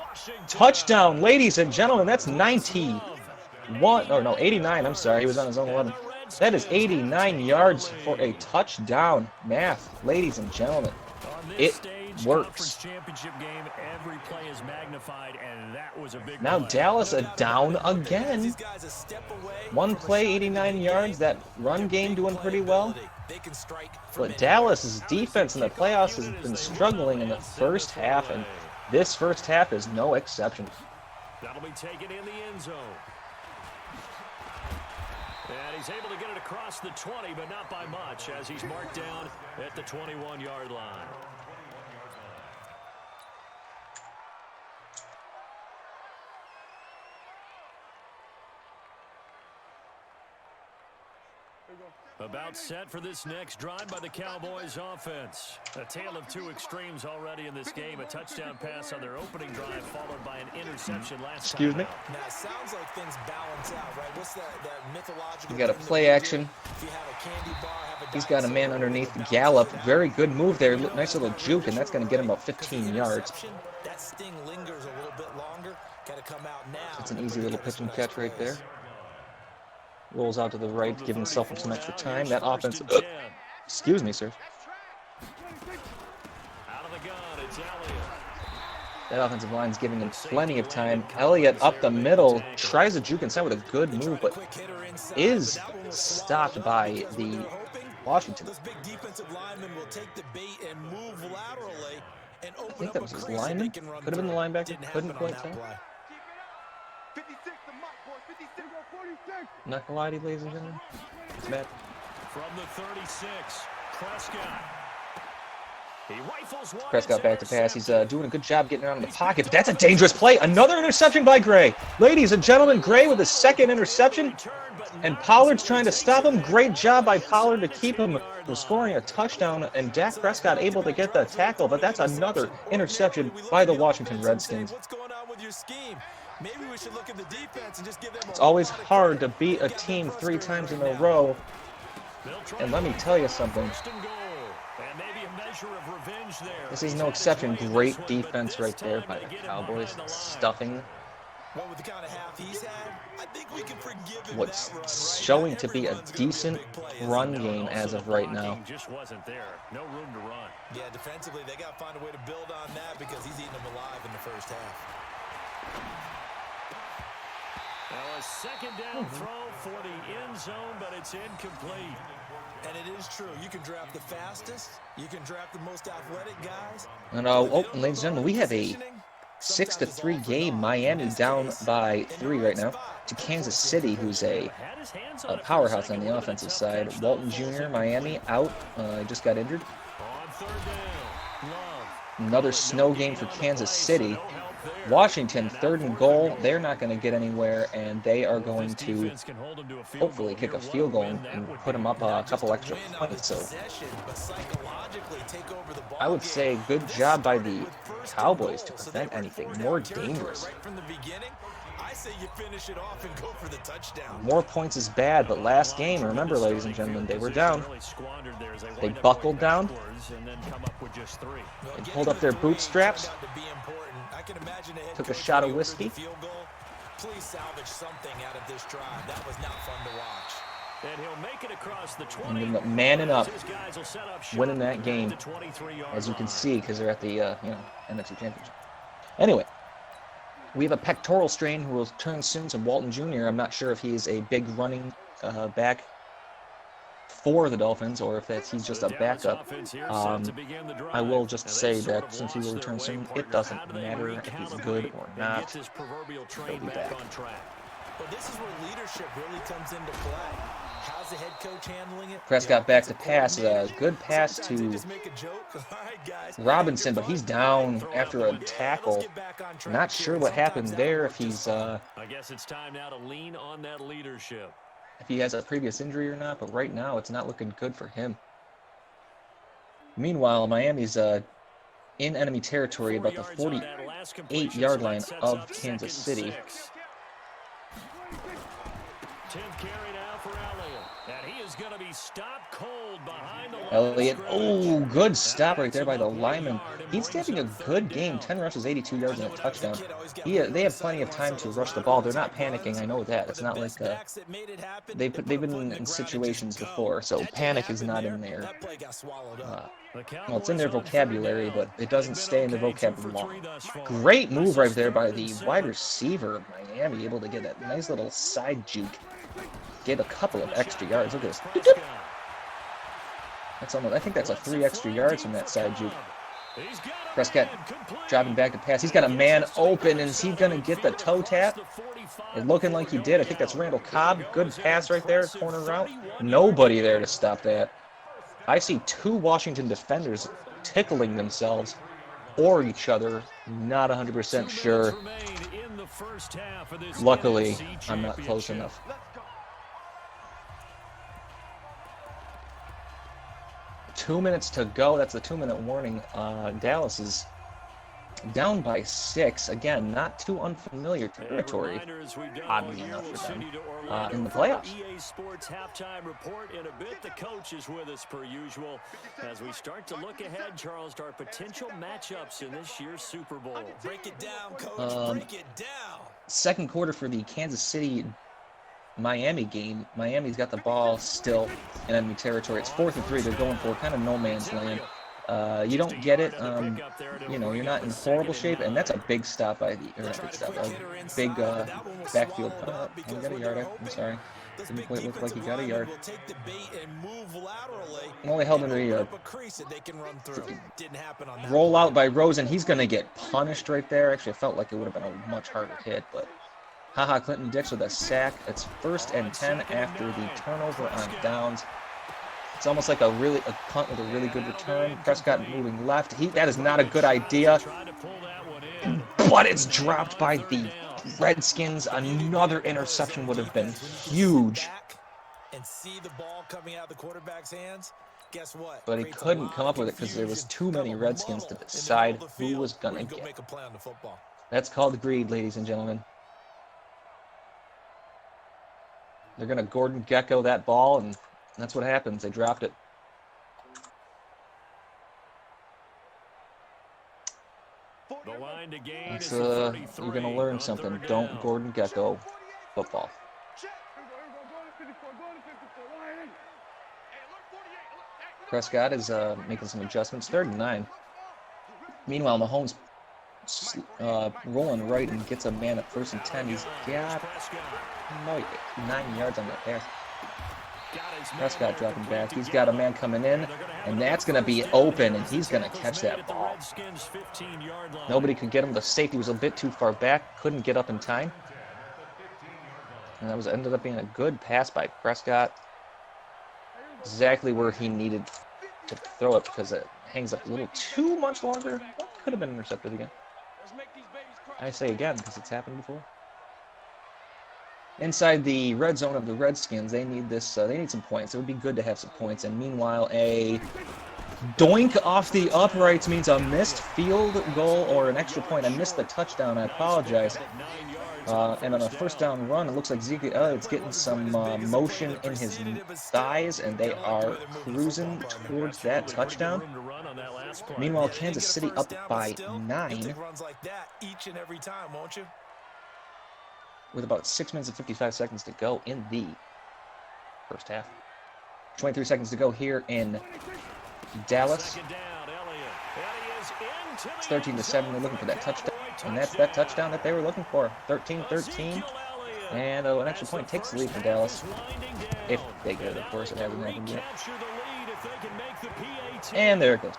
touchdown. Ladies and gentlemen, that's 89. I'm sorry. He was on his own 11. That is 89 yards for a touchdown. Math, ladies and gentlemen. It works. Championship game, every play is magnified, and that was a big Now play. Dallas down again. One play, 89 yards. That run game doing pretty well. But Dallas's defense in the playoffs has been struggling in the first half, and this first half is no exception. That'll be taken in the end zone. And he's able to get it across the 20, but not by much, as he's marked down at the 21-yard line. About set for this next drive by the Cowboys offense. A tale of two extremes already in this game. A touchdown pass on their opening drive, followed by an interception last Excuse time me? out. Now, it sounds like things balance out, right? What's that mythological You got a thing that play we do? action. If you have a candy bar, have a He's diet got a soda, man it underneath balances Gallup. out. Very good move there. Nice little juke, and that's going to get him about 15 yards. Interception, that sting lingers a little bit longer. Got to come out now. It's an easy But little get us pitch and some nice catch right plays. there. Rolls out to the right, giving himself some extra time. That offense. Excuse me, sir. Out of the gun, it's Elliott. That offensive line's giving him plenty of time. Elliott up the middle, tries to juke inside with a good move, but is stopped by the Washington. Those big defensive linemen will take the bait and move laterally and I open think up that a was his crease that lineman. they can run Could have been the through. linebacker. Didn't Couldn't happen on quite that tell. play. 56 to Mike, boys. 56. 46. Not gonna lie to you, ladies and gentlemen. It's bad. From the 36, Prescott. He rifles one. Prescott It's back to pass. He's intercepted. doing a good job getting around in the pocket, but that's a dangerous play. Another interception by Gray. Ladies and gentlemen, Gray with his second interception, and Pollard's trying to stop him. Great job by Pollard to keep him from scoring a touchdown, and Dak Prescott able to get the tackle, but that's another interception by the Washington Redskins. What's going on with your scheme? Maybe we should look at the defense and just give them It's always hard to beat a team 3 times in a row. And let me tell you something. This is no exception. Great defense right there by the Cowboys. Stuffing. Well, with the kind of half he's had, I think we can forgive him What's that right. showing to be a decent run game as of right now. Just wasn't there. No room to run. Yeah, defensively, they got to find a way to build on that because he's eating them alive in the first half. Now a second down throw for the end zone, but it's incomplete. And it is true. You can draft the fastest. You can draft the most athletic guys. And ladies and gentlemen, we have a 6-3 game. Miami down by 3 right now to Kansas City, who's a powerhouse on the offensive side. Walton Jr., Miami, out. Just got injured. Another snow game for Kansas City. Washington, 3rd and goal. They're not going to get anywhere, and they are going to hopefully kick a field goal and put them up a couple extra points. So I would say good job by the Cowboys to prevent anything more dangerous. More points is bad, but last game, remember, ladies and gentlemen, they were down. They buckled down. They pulled up their bootstraps. Took a shot of whiskey. Please salvage something out of this drive. That was not fun to watch. And he'll make it across the 20. And they're manning up, winning that game, as you can see, because they're at the NFC Championship. Anyway, we have a pectoral strain who will turn soon to Walton Jr. I'm not sure if he is a big running back for the Dolphins or if he's just a backup. I will just say that since he will return soon, it doesn't matter if he's good or not. He'll be back. But this is where leadership really comes into play. How's the head coach handling it? Prescott back to pass. A good pass to Robinson, but he's down after a tackle. Not sure what happened there. If he's I guess it's time now to lean on that leadership. If he has a previous injury or not, but right now it's not looking good for him. Meanwhile, Miami's in enemy territory about the 48-yard line of Kansas City. 10th carry now for Elliott. And he is going to be stopped cold behind the line. Elliott, oh, good stop right there by the lineman. He's having a good game. 10 rushes, 82 yards, and a touchdown. They have plenty of time to rush the ball. They're not panicking. I know that. It's not like they've been in situations before, so panic is not in there. Well, it's in their vocabulary, but it doesn't stay in their vocabulary long. Great move right there by the wide receiver of Miami, able to get that nice little side juke. Gave a couple of extra yards. Look at this. That's almost, I think that's like 3 extra yards from that side juke. Prescott driving back to pass. He's got a man open, and is he going to get the toe tap? It's looking like he did. I think that's Randall Cobb. Good pass right there, corner route. Nobody there to stop that. I see 2 Washington defenders tickling themselves or each other. Not 100% sure. Luckily, I'm not close enough. Two minutes to go. That's the 2-minute warning. Dallas is down by 6. Again, not too unfamiliar territory, oddly enough for them, in the playoffs. EA Sports halftime report in a bit. The coach is with us per usual as we start to look ahead, Charles, to our potential matchups in this year's Super Bowl. Break it down, coach. Break it down. Second quarter for the Kansas City Miami game. Miami's got the ball still in enemy territory. It's 4th and 3. They're going for kind of no man's land. You don't get it. You're not in horrible shape, and that's a big stop by the, or not big stop, a big backfield. He got a yard. I'm sorry. Didn't quite look like he got a yard. Only held under a yard. Roll out by Rosen. He's going to get punished right there. Actually, I felt like it would have been a much harder hit, but Clinton Dix with a sack. It's 1st and 10 after the turnover on downs. It's almost like a punt with a really good return. Prescott moving left. That is not a good idea. But it's dropped by the Redskins. Another interception would have been huge. And see the ball coming out of the quarterback's hands. Guess what? But he couldn't come up with it because there was too many Redskins to decide who was going to get. That's called greed, ladies and gentlemen. They're going to Gordon Gecko that ball, and that's what happens. They dropped it. The line to gain That's, is a 33 you're going to learn on something. third Don't down. Gordon Gecko football. Prescott is making some adjustments. 3rd and 9. Meanwhile, Mahomes rolling right and gets a man at 1st and 10. He's got 9 yards on that pass. Prescott dropping back. He's got a man coming in, and that's going to be open, and he's going to catch that ball. Nobody could get him. The safety was a bit too far back. Couldn't get up in time. And that ended up being a good pass by Prescott. Exactly where he needed to throw it because it hangs up a little too much longer. Could have been intercepted again. I say again because it's happened before. Inside the red zone of the Redskins, they need this. They need some points. It would be good to have some points. And meanwhile, a doink off the uprights means a missed field goal or an extra point. I missed the touchdown. I apologize. And on a 1st down run, it looks like Zeke Elliott's getting some motion in his thighs, and they are cruising towards that touchdown. Meanwhile, Kansas City up by 9 with about 6 minutes and 55 seconds to go in the 1st half. 23 seconds to go here in Dallas. It's 13-7. They're looking for that touchdown. And that's that touchdown that they were looking for. 13-13. And an extra point takes the lead for Dallas. If they get it, of course. It hasn't happened yet. And there it goes.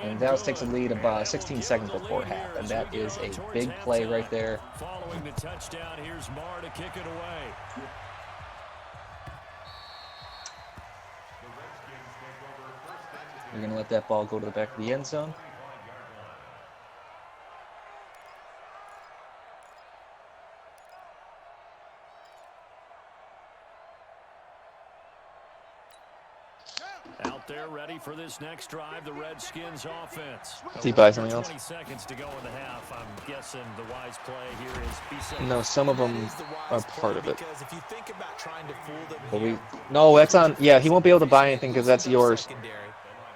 And Dallas takes the lead about 16 seconds before half. And that is a big play right there. Following the touchdown, here's Marr to kick it away. You're going to let that ball go to the back of the end zone. Out there ready for this next drive, the Redskins offense. Did he buy something else? 20 seconds to go in the half. I'm guessing the wise play here is be safe. No, some of them are part of it. But no, that's on. Yeah, he won't be able to buy anything because that's yours.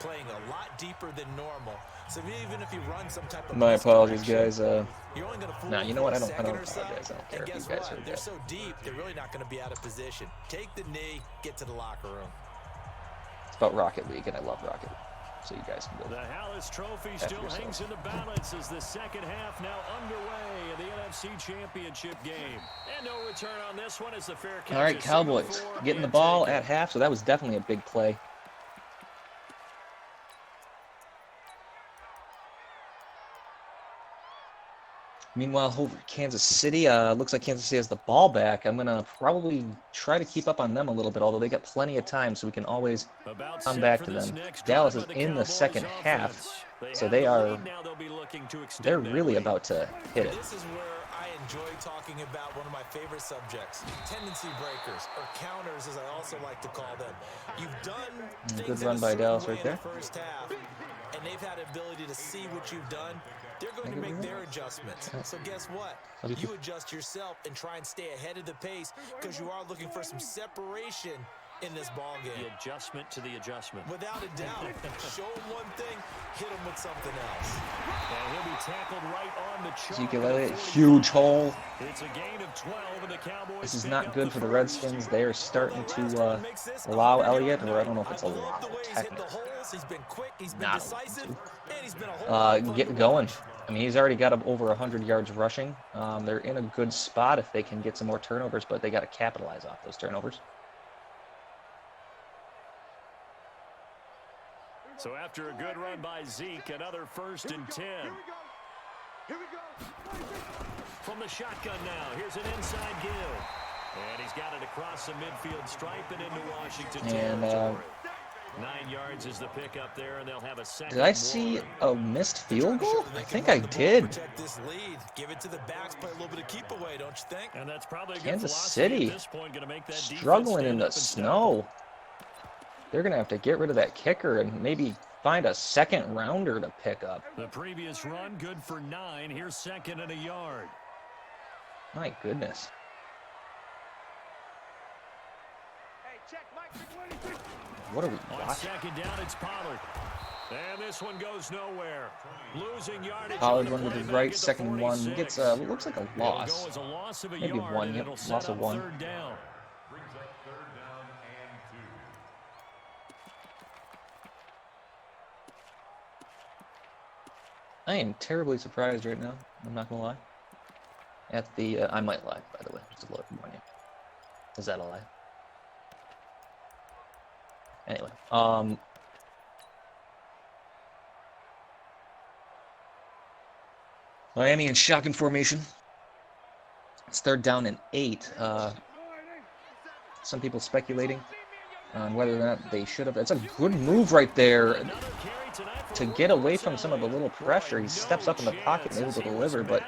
Playing a lot deeper than normal. So even if you run some type of My apologies, guys. Nah, you know what? I don't apologize. I don't care if you guys are they're dead. so deep, they're really not going to be out of position. Take the knee, get to the locker room. It's about Rocket League, and I love Rocket League. So you guys can go. The Hallis Trophy still hangs in the balance as the 2nd half now underway in the NFC Championship game. And no return on this one as the fair catch. All right, Cowboys getting the ball at half, so that was definitely a big play. Meanwhile, over Kansas City, looks like Kansas City has the ball back. I'm going to probably try to keep up on them a little bit, although they got plenty of time, so we can always come back to them. Dallas is in the 2nd half, so they're really about to hit it. This is where I enjoy talking about one of my favorite subjects, tendency breakers, or counters, as I also like to call them. You've done Good run by Dallas right there. First half, and they've had the ability to see what you've done. They're going to make their adjustments. So guess what? You adjust yourself and try and stay ahead of the pace because you are looking for some separation in this ball game. The adjustment to the adjustment. Without a doubt. Show him one thing, hit him with something else. And he'll be tackled right on the charge. Zeke Elliott, huge hole. It's a gain of 12, and the Cowboys. This is not good for the Redskins. They are starting to allow Elliott, or I don't know if it's allow, technically. He's been quick, he's been Not decisive, and he's been a get going. I mean, he's already got over 100 yards rushing. They're in a good spot if they can get some more turnovers, but they got to capitalize off those turnovers. So after a good run by Zeke, another 1st and 10. Here we go. From the shotgun now, here's an inside give. And he's got it across the midfield stripe and into Washington And, territory. 9 yards is the pick up there, and they'll have a second. Did I see a missed field goal? I think I did. This lead. Give it to the backs, play a little bit of keep away, don't you think? And that's probably a good Kansas philosophy City at this point, gonna make that struggling in the defense stand snow. They're going to have to get rid of that kicker and maybe find a 2nd rounder to pick up. The previous run, good for 9. Here's 2nd and a yard. My goodness. What are we On watching? second down, it's Pollard. And this one goes nowhere. Losing yardage. Pollard on run the to the play right, back at the second and 1. 46. Gets what looks like a It'll loss. go as a loss of a Maybe yard, one, and yep, it'll loss set of up 1. third down. Brings up third down and 2. I am terribly surprised right now. I'm not gonna lie. At the, I might lie, by the way, just a little warn you. Is that a lie? Anyway, Miami in shotgun formation. It's third down and 8. Some people speculating on whether or not they should have. That's a good move right there to get away from some of the little pressure. He steps up in the pocket and able to deliver, but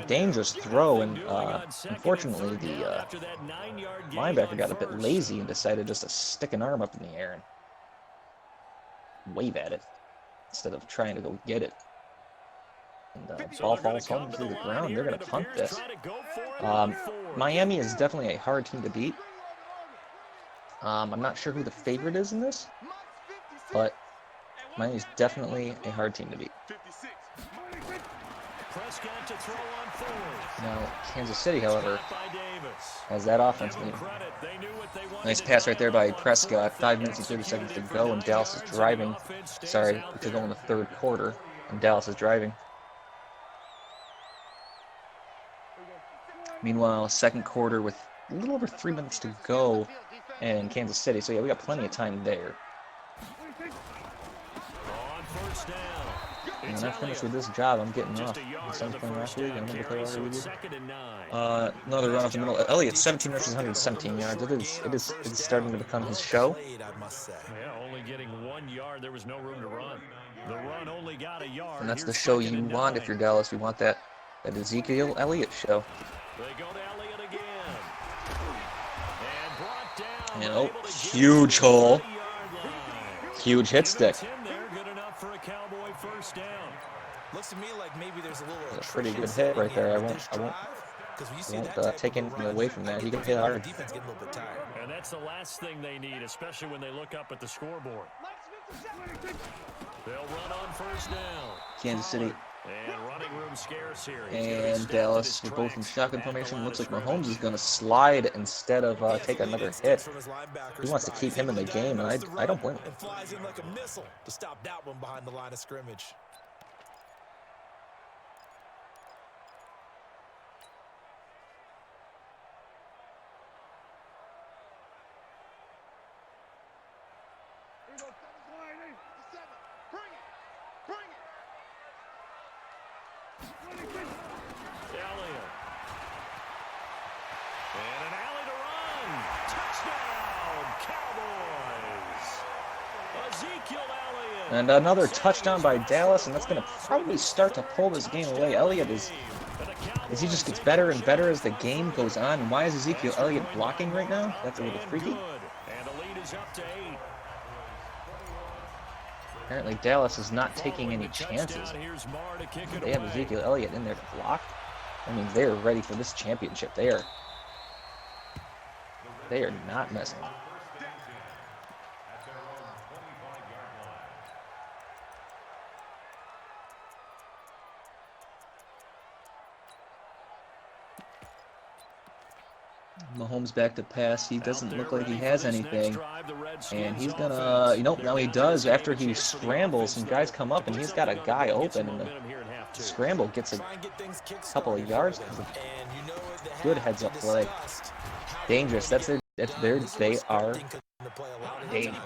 dangerous throw. And unfortunately, the linebacker got a bit lazy and decided just to stick an arm up in the air and wave at it instead of trying to go get it. And ball falls home through the ground. They're going to punt this. Miami is definitely a hard team to beat. I'm not sure who the favorite is in this, but Miami's definitely a hard team to beat. Now, Kansas City, however, has that offense lead. Nice pass right there by Prescott. 5 minutes and 30 seconds to go, and Dallas is driving. Sorry, to go in the third quarter, and Dallas is driving. Meanwhile, second quarter with a little over 3 minutes to go in Kansas City. So yeah, we got plenty of time there. And when I finish with this job, I'm getting off. The Suns playing last week. I'm going to play already with you. Another run up the middle. Elliott, 17 rushes, 117 yards. It is starting to become his show. Yeah, only getting 1 yard. There was no room to run. The run only got a yard. And that's the show you want if you're Dallas. You want that Ezekiel Elliott show. They go to Elliott again. And brought down. You know, huge hole. Huge hit stick. Good enough for a Cowboy first down. Looks to me like maybe there's a little A pretty good hit right there. I won't take anything away from that. He can hit hard. And that's the last thing they need, especially when they look up at the scoreboard. They'll run on first down. Kansas City And running room scarce here. and Dallas are both in shotgun formation. Looks like Mahomes is going to slide instead of take another hit. He wants to keep him in the game, and I don't blame him. And flies in like a missile to stop that one behind the line of scrimmage. Elliott. And an alley to run. Touchdown, Cowboys. Ezekiel Elliott. And another touchdown by Dallas, and that's going to probably start to pull this game away. Elliott is he just gets better and better as the game goes on. And why is Ezekiel Elliott blocking right now? That's a little freaky. And the lead is up to 8. Apparently Dallas is not taking any chances. They have Ezekiel Elliott in there to block. I mean, they are ready for this championship. They are not messing. Mahomes back to pass. He doesn't look like he has anything. And he's gonna, now he does. After he scrambles, some guys come up and he's got a guy open. And the scramble gets a couple of yards because of good heads up play. Dangerous. They are dangerous.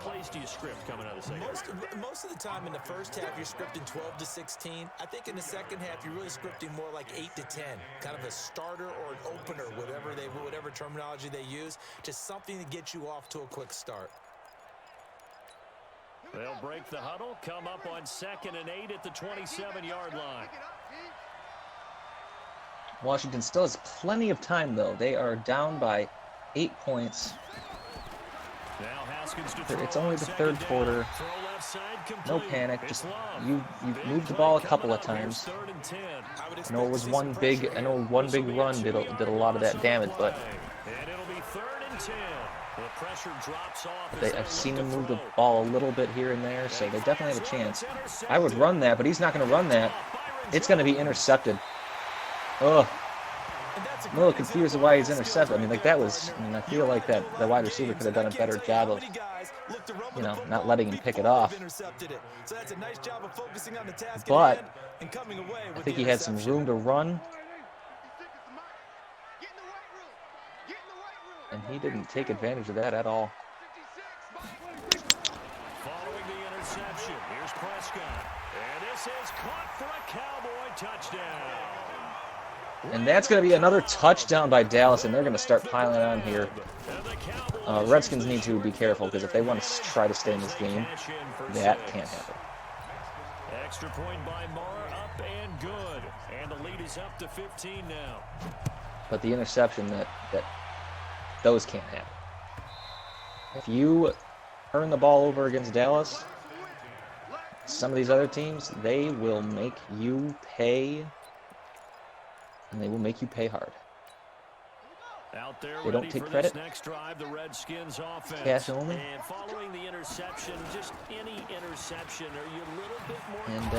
Most of the time in the first half, you're scripting 12 to 16. I think in the second half, you're really scripting more like 8 to 10, kind of a starter or an opener, whatever terminology they use, just something to get you off to a quick start. They'll break the huddle, come up on 2nd and 8 at the 27-yard line. Washington still has plenty of time, though. They are down by 8 points. It's only the third quarter. No panic. Just you moved the ball a couple of times. I know one big run did a lot of that damage, but and 10. The pressure drops off. I've seen him move the ball a little bit here and there, so they definitely have a chance. I would run that, but he's not going to run that. It's going to be intercepted. Ugh. I'm a little confused of why he's intercepted. I mean, like that was. I mean, I feel like that the wide receiver could have done a better job of, you know, not letting him pick it off. But I think he had some room to run, and he didn't take advantage of that at all. Following the interception, here's Prescott. And this is caught for a Cowboy touchdown. And that's going to be another touchdown by Dallas, and they're going to start piling on here. Redskins need to be careful, because if they want to try to stay in this game, that can't happen. Extra point by Mara, up and good. And the lead is up to 15 now. But the interception, that those can't happen. If you turn the ball over against Dallas, some of these other teams, they will make you pay. And they will make you pay hard. Out there, they don't take credit. Next drive, the Redskins offense. Cash only. And following the interception, just any interception, are you a little bit more and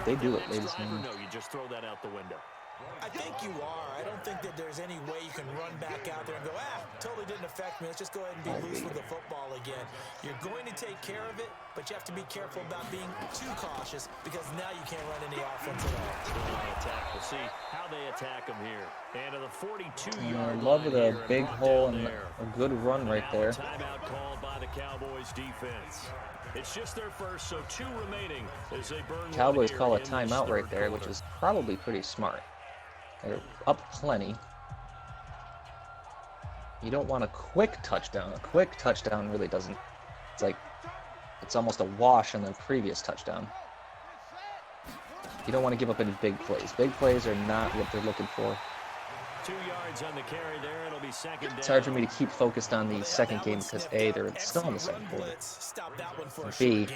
they do it, ladies and gentlemen. No, you just throw that out the window. I think you are. I don't think that there's any way you can run back out there and go, totally didn't affect me. Let's just go ahead and be loose with the football again. You're going to take care of it, but you have to be careful about being too cautious, because now you can't run any offense at all. We'll see how they attack them here. And to the 42-yard line. I love the big hole and a good run right there. Timeout called by the Cowboys defense. It's just their first, so 2 remaining as they burn. Cowboys call a timeout right there, which is probably pretty smart. They're up plenty. You don't want a quick touchdown. A quick touchdown really doesn't. It's almost a wash on the previous touchdown. You don't want to give up any big plays. Big plays are not what they're looking for. 2 yards on the carry there. It'll be second down. It's hard for me to keep focused on the second game because A, they're still in the second quarter. B,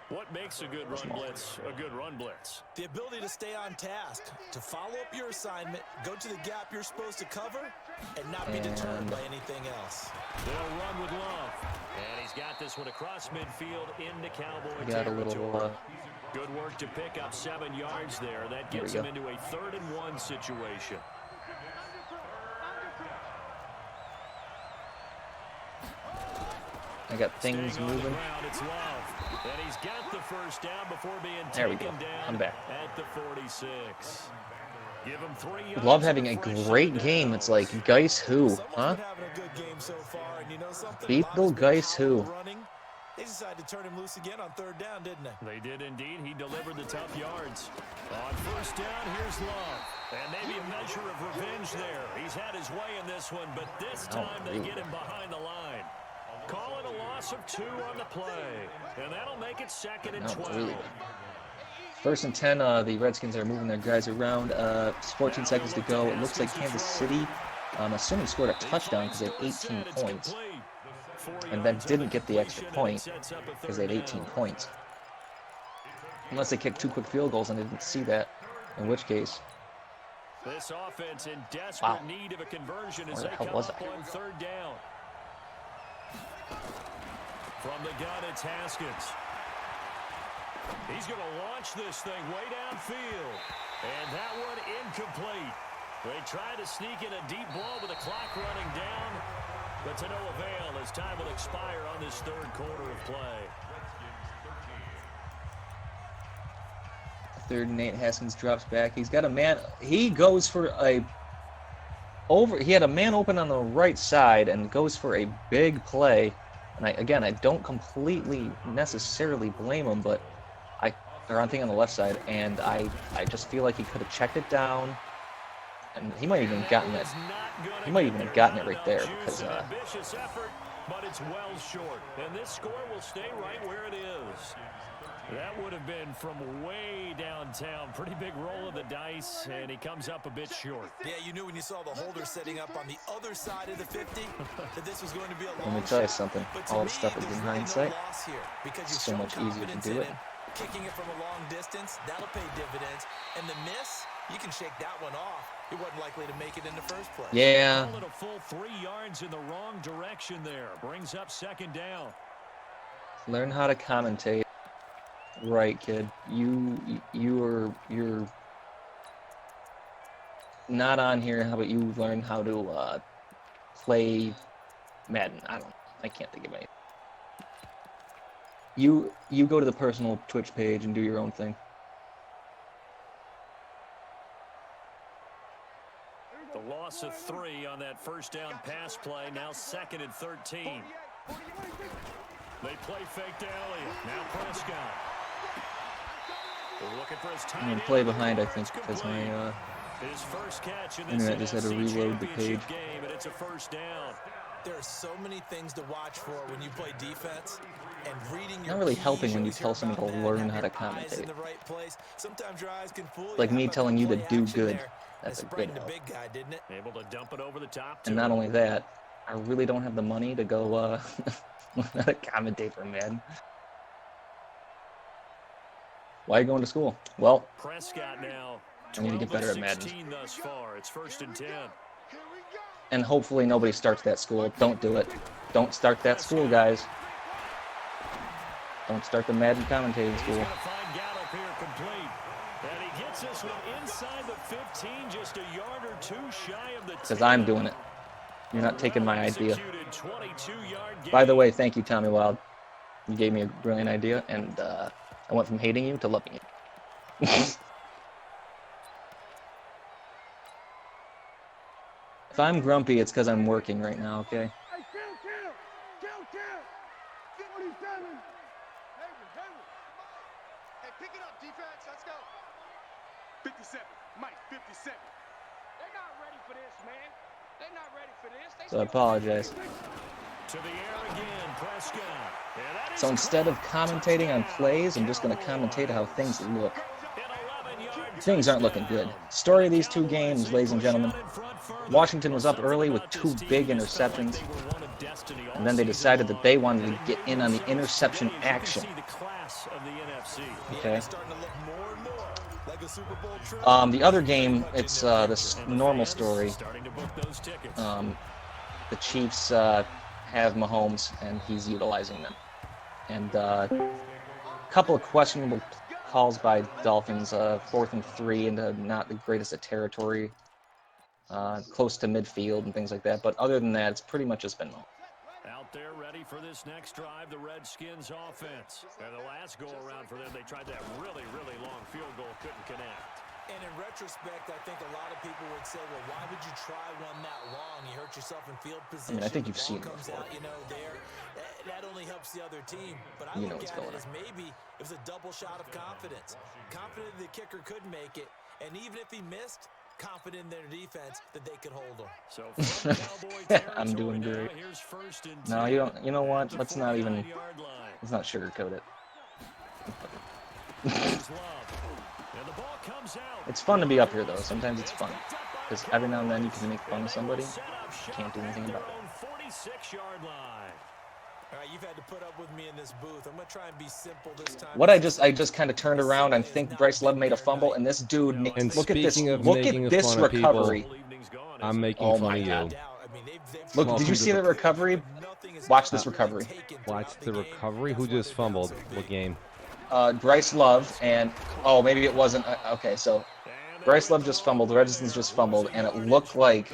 what makes a good run blitz a good run blitz? The ability to stay on task, to follow up your assignment, go to the gap you're supposed to cover, and not be deterred by anything else. They'll run with Love. And he's got this one across midfield into Cowboy got territory. A little, good work to pick up 7 yards there. That gets him into a 3rd and 1 situation. I got things moving. It's Love. And he's got the first down before being there we go. taken down I'm back. at the 46. Give him 3 yards. Love having a great game. It's like, Geis who? Huh? Beetle Geis who? They decided to turn him loose again on 3rd down, didn't they? They did indeed. He delivered the tough yards. On 1st down, here's Love. And maybe a measure of revenge there. He's had his way in this one, but this time they get him behind the line. Call it a loss of 2 on the play. And that'll make it 2nd and 12. Really. 1st and 10, the Redskins are moving their guys around. 14 seconds to go. It looks like Kansas City, I'm assuming, scored a touchdown because they had 18 points. And then didn't get the extra point because they had 18 points. Unless they kicked 2 quick field goals and I didn't see that, in which case. This offense in desperate need of a conversion as they come up on 3rd down. From the gun, it's Haskins. He's going to launch this thing way downfield. And that one incomplete. They try to sneak in a deep ball with the clock running down, but to no avail as time will expire on this 3rd quarter of play. 3rd and 8, Haskins drops back. He's got a man. He goes for a he had a man open on the right side and goes for a big play. And I don't completely necessarily blame him, but or on thing on the left side, and I just feel like he could have checked it down, and he might even have gotten it. He might even have gotten it right there because. Ambitious effort, but it's well short, and this score will stay right where it is. That would have been from way downtown. Pretty big roll of the dice, and he comes up a bit short. Yeah, you knew when you saw the holder setting up on the other side of the 50 that this was going to be a long Let me tell you something. All this stuff is in hindsight. It's so much easier to do it. Kicking it from a long distance, that'll pay dividends. And the miss, you can shake that one off. It wasn't likely to make it in the first place. Yeah. yards in the wrong direction there. Brings up second down. Learn how to commentate. Right, kid. You're not on here. How about you learn how to play Madden? I can't think of anything. You go to the personal Twitch page and do your own thing. The loss of 3 on that first down pass play. Now 2nd and 13. They play fake to Elliott. Now Prescott. They're looking for his tight I'm end. gonna play behind, I think, because my His first catch in this internet just had to NFC reload the Championship page. game, and it's a first down. There are so many things to watch for when you play defense, and reading your Not really keys, helping when you always tell hear someone to about that, learn have how to your eyes in commentate. the right place. Sometimes your eyes can fool you. Like How me about telling the you to play do action good. there? That's a That good sprang the help. big guy, didn't it? Able to dump it over the top. And not only that, I really don't have the money to go learn how to commentate for Madden. Why are you going to school? Well, Prescott now. I need to get better at 12 of Madden. 16 thus far. It's 1st and 10. And hopefully nobody starts that school. Don't do it. Don't start that school, guys. Don't start the Madden commentating He's school. going to find Gallup here complete. And he gets this one inside the 15, just a yard or 2 shy of the 10. Because I'm doing it. You're not taking my idea. Executed 22-yard gain. By the way, thank you, Tommy Wild. You gave me a brilliant idea, and I went from hating you to loving you. If I'm grumpy, it's because I'm working right now, okay? Hey, count. 47. Hey, pick it up, defense. Let's go. 57. Mike, 57. They're not ready for this, man. They're not ready for this. They So I apologize. To the air again, Prescott. Yeah, that is So instead of caught. commentating on Touchdown, plays, I'm just going to Cowboys. commentate how things look. An 11-yard Things aren't looking good. touchdown. Story of these two games, ladies and gentlemen. In front further. Washington was up Something early with about 2 this team big just felt like interceptions. they were one of destiny all And then they season decided that they long. wanted to get in on the interception Today, as you can action. see the class of the NFC. Okay. Starting to look more and more like a Super Bowl trip. The other game, it's this normal story. Starting to book those tickets. The Chiefs have Mahomes, and he's utilizing them. And a couple of questionable calls by Dolphins, 4th and 3 into not the greatest of territory, close to midfield and things like that. But other than that, it's pretty much just been Mahomes. Out there ready for this next drive, the Redskins offense. And the last go-around for them, they tried that really, really long field goal, couldn't connect. And in retrospect, I think a lot of people would say, well, why would you try one that long? You hurt yourself in field position. I think you've the seen ball it comes before. out, there. That only helps the other team. But I You know look what's at going it as maybe it was a double shot of confidence. Confident the kicker could make it. And even if he missed, confident in their defense that they could hold him. So from Cowboy territory I'm doing now, great. here's 1st and 10. No, you don't. You know what? At the Let's not even. 49-yard line. Let's not sugarcoat it. Here's Love. And the ball comes out. It's fun to be up here, though. Sometimes it's fun. Because every now and then you can make fun of somebody. You can't do anything about it. 46-yard line. All right, you've had to put up with me in this booth. I'm going to try and be simple this time. What I just kind of turned around and think Bryce Love made a fumble, and this dude, And look at this, speaking of look making at this fun of people, recovery. I'm making Oh fun my of God. you. Look, did Welcome you to see the- the recovery? Watch this recovery. Watch the recovery. Who just fumbled? What game? Bryce Love and maybe it wasn't. Okay, so Bryce Love just fumbled. The Redskins just fumbled, and it looked like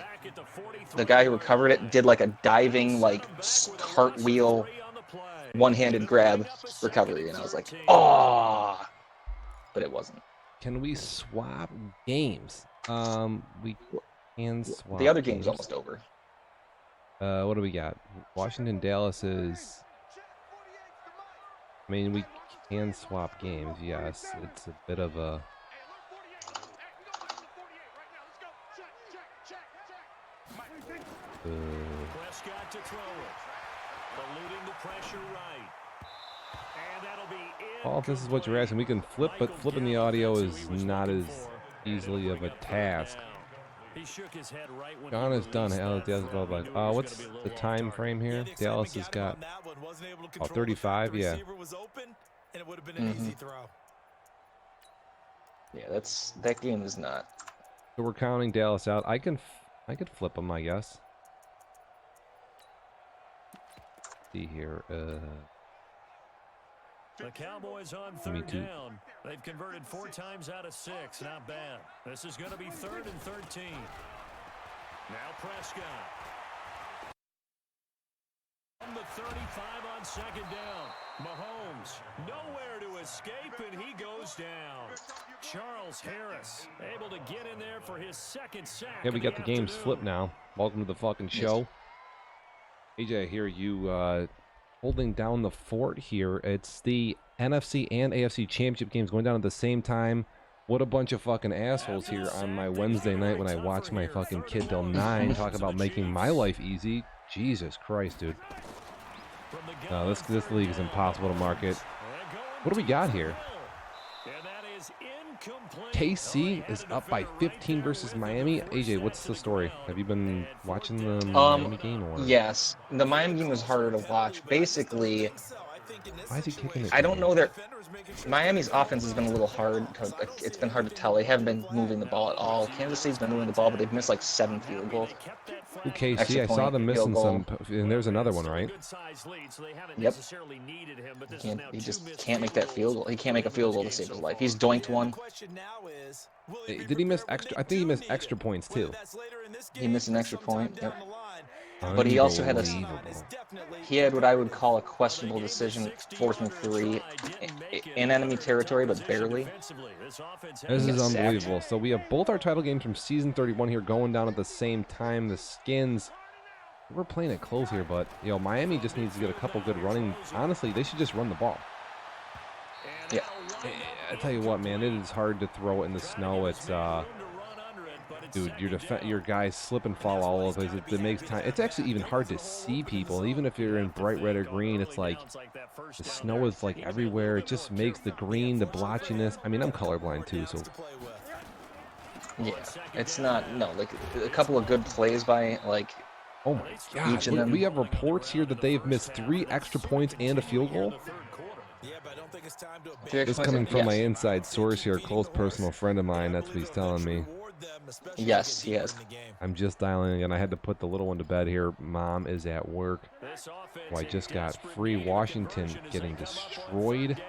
the guy who recovered it did like a diving, like cartwheel, one-handed grab recovery, and I was like, oh, but it wasn't. Can we swap games? We can swap. The other game's games. almost over. What do we got? Washington, Dallas is. I mean, we can swap games. Yes, it's a bit of a. Prescott to throw it. Eluding the pressure right. And that'll be Well, if this is what you're asking, we can flip, but flipping the audio is not as easily of a task. He shook his head right when John he is done. released that. Dallas is like, what's the time frame here? Dallas has got 35. Yeah. And it would have been an easy throw. Yeah, that game is not. So we're counting Dallas out. I could flip them, I guess. see here. The Cowboys on Me third too. down. They've converted 4 times out of 6. Not bad. This is going to be 3rd and 13. Now Prescott. From the 35 on 2nd down. Mahomes nowhere to escape, and he goes down. Charles Harris able to get in there for his 2nd sack. Yeah, we of got the games afternoon. flipped now. Welcome to the fucking show. AJ, I hear you holding down the fort here. It's the NFC and AFC championship games going down at the same time. What a bunch of fucking assholes here on my Wednesday night when I watch my fucking kid till 9 talk about making my life easy. Jesus Christ, dude. This league is impossible to market. What do we got here? KC is up by 15 versus Miami. AJ, what's the story? Have you been watching the Miami game or? Yes, the Miami game was harder to watch. Basically, Why is he kicking it? I don't know their Miami's offense has been a little hard. It's been hard to tell. They haven't been moving the ball at all. Kansas City's been moving the ball, but they've missed like 7 field goals. Ooh, KC, Extra I saw point, them missing field some, and there's another one, right? Yep. He just can't make that field goal. He can't make a field goal to save his life. He's doinked one. Did he miss extra? I think he missed extra points too. He missed an extra point. Yep. But he also had what I would call a questionable decision, 4th and 3, in enemy territory, but barely. This is Sacked. unbelievable. So we have both our title games from season 31 here going down at the same time. The Skins, we're playing it close here, but Miami just needs to get a couple good running. Honestly, they should just run the ball. Yeah. I tell you what, man, it is hard to throw it in the snow. It's dude, your guys slip and fall all over the place. It makes time. It's actually even hard to see people, even if you're in bright red or green. It's like the snow is like everywhere. It just makes the green, the blotchiness. I mean, I'm colorblind too, so. Yeah, it's not like a couple of good plays by like. Oh my God! Each of them. We have reports here that they've missed 3 extra points and a field goal. This coming from my inside source here, a close personal friend of mine. That's what he's telling me. Yes, he has. I'm just dialing in. I had to put the little one to bed here. Mom is at work. I just got free. Washington getting destroyed.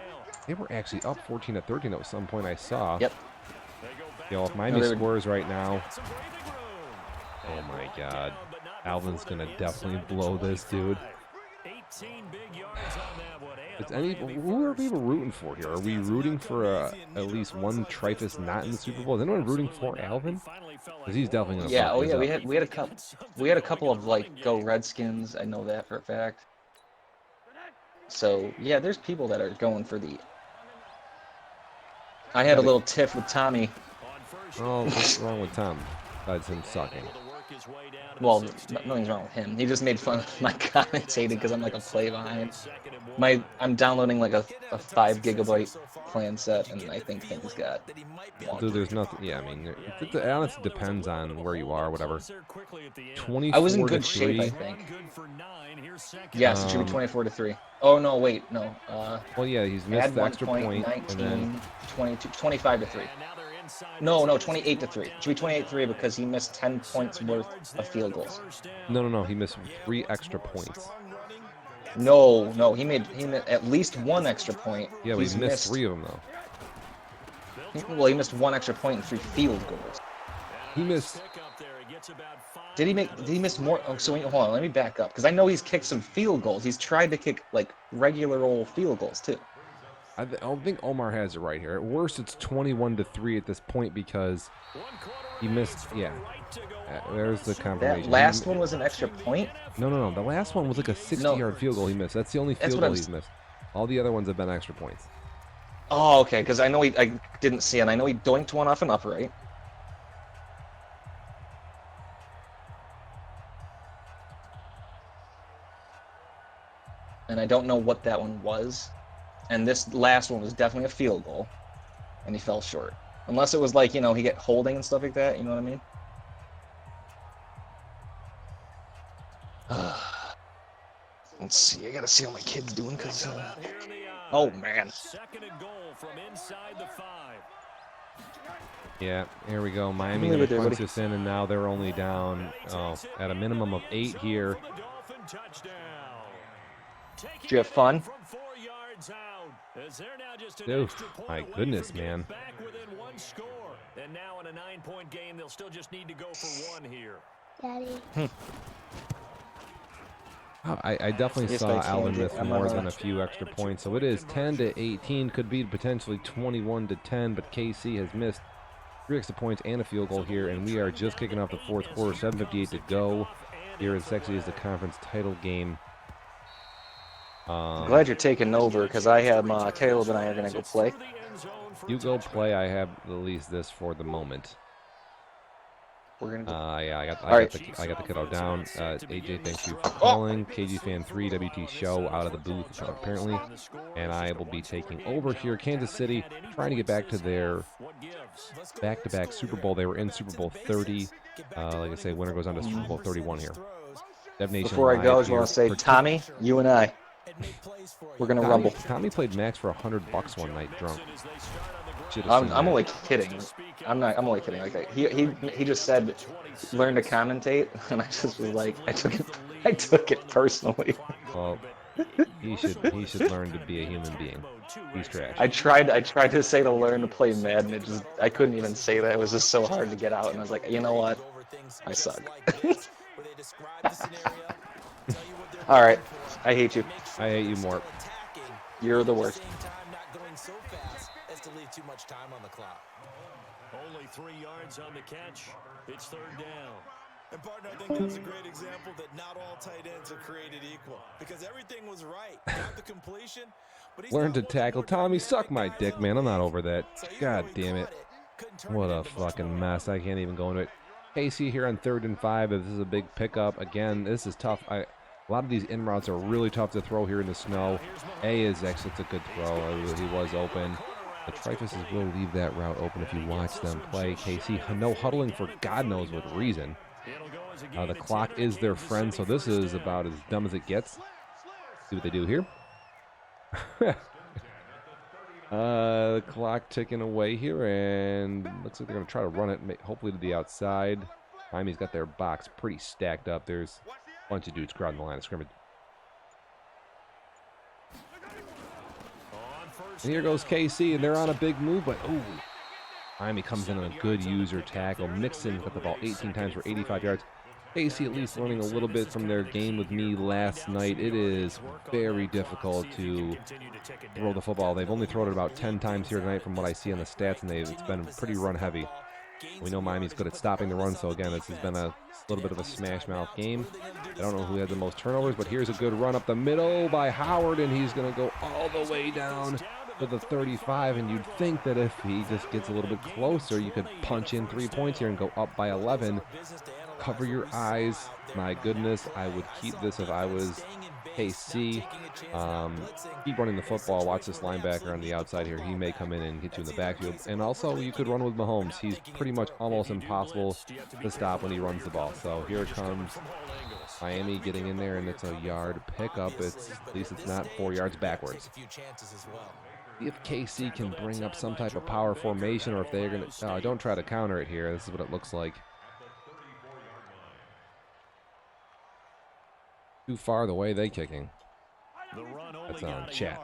They were actually up 14-13 at some point I saw. Yep. If Miami scores right now. Oh my God. Alvin's going to definitely blow this, dude. Who are people rooting for here? Are we rooting for at least one Trifus not in the Super Bowl? Is anyone rooting for Alvin? Because he's definitely going to. Yeah. Oh yeah. We had a couple of like go Redskins. I know that for a fact. So yeah, there's people that are going for the. I had a little tiff with Tommy. Oh, what's wrong with Tom? Besides him sucking. Well, nothing's wrong with him. He just made fun of my commentating because I'm like a play behind. I'm downloading like a 5 gigabyte plan set, and I think things got. Dude, there's nothing. Yeah, I mean, it honestly depends on where you are, whatever. 24 I was in good shape, I think. Yes, it should be 24-3. Oh no, wait, no. Well, yeah, he's missed the extra point, 19, and then 22, 25-3. No, 28-3. It should be 28-3 because he missed 10 points worth of field goals. No, he missed 3 extra points. No, he made at least 1 extra point. Yeah, but he missed 3 of them though. Well, he missed 1 extra point and 3 field goals. He missed. Did he miss more? Oh, so wait, hold on, let me back up because I know he's kicked some field goals. He's tried to kick like regular old field goals too. I don't think Omar has it right here. At worst, it's 21-3 at this point because he missed. Yeah, there's the confirmation. That last one was an extra point? No. The last one was like a 60-yard field goal he missed. That's the only field goal he's missed. All the other ones have been extra points. Oh, okay. Because I know I didn't see it. I know he doinked one off an upright. And I don't know what that one was. And this last one was definitely a field goal, and he fell short. Unless it was like, he get holding and stuff like that, you know what I mean? Let's see, I gotta see how my kid's doing, because... Oh, man. Yeah, here we go. Miami going to punch this in, and now they're only down at a minimum of 8 here. Did you have fun? From 4 yards out, as they're now just an Oof, extra point my away goodness, from getting man. back within 1 score. And now in a 9-point game, they'll still just need to go for 1 here. Daddy. I definitely Yes, saw I can Alvin get- miss I'm more on than a- a few extra points. So it is 10-18, could be potentially 21-10, but KC has missed 3 extra points and a field goal here, and we are just kicking off the fourth quarter, 7:58 to go. Here is sexy is the conference title game. I'm glad you're taking over because I have Caleb and I are gonna go play. You go play. I have at least this for the moment. We're gonna go. Yeah, I Alright. got the kiddo down. AJ, thank you for calling. KG Fan 3 WT show out of the booth apparently, and I will be taking over here. Kansas City trying to get back to their back-to-back Super Bowl. They were in Super Bowl 30. Like I say, winner goes on to Super Bowl 31 here. Dev Nation Before I Live go, I just here. want to say, Tommy, you and I, we're gonna rumble. Tommy played Max for $100 one night drunk. Should've I'm seen only that. kidding. I'm only kidding. Like that. He just said, learn to commentate, and I just was like, I took it personally. Well, he should learn to be a human being. He's trash. I tried to say to learn to play Madden. I couldn't even say that. It was just so hard to get out, and I was like, you know what? I suck. All right, I hate you. I hate you more. You're the worst. Only 3 yards on the catch. It's 3rd down. And partner, I think that's a great example that not all tight ends are created equal. Because everything was right. Got the completion, but he's Learn to got tackle. one more Tommy, dynamic suck my guy dick, out man. I'm not there. over that. So he's God really damn it. caught Couldn't turn What it a into much fucking more. mess. I can't even go into it. KC here on 3rd and 5. This is a big pickup. Again, this is tough. A lot of these in routes are really tough to throw here in the snow. A is actually it's a good throw. He was open. The Trifuses will leave that route open if you watch them play. KC, no huddling for God knows what reason. The clock is their friend, so this is about as dumb as it gets. See what they do here. The clock ticking away here, and looks like they're going to try to run it, hopefully to the outside. Miami's got their box pretty stacked up. There's a bunch of dudes crowding the line of scrimmage. And here goes KC, and they're on a big move, but ooh. Miami comes in on a good user tackle. Mixon got the ball 18 times for 85 yards. KC at least learning a little bit from their game with me last night. It is very difficult to throw the football. They've only thrown it about 10 times here tonight from what I see on the stats, and it's been pretty run heavy. We know Miami's good at stopping the run, so again, this has been a little bit of a smash mouth game. I don't know who had the most turnovers, but here's a good run up the middle by Howard, and he's going to go all the way down to the 35, and you'd think that if he just gets a little bit closer, you could punch in 3 points here and go up by 11. Cover your eyes. My goodness, I would keep this if I was KC. Keep running the football. Watch this linebacker on the outside here. He may come in and hit you in the backfield. And also, you could run with Mahomes. He's pretty much almost impossible to stop when he runs the ball. So here it comes. Miami getting in there, and it's a yard pickup. At least it's not 4 yards backwards. If KC can bring up some type of power formation, or if they're going to... don't try to counter it here. This is what it looks like. Too far the way they kicking. That's on chat.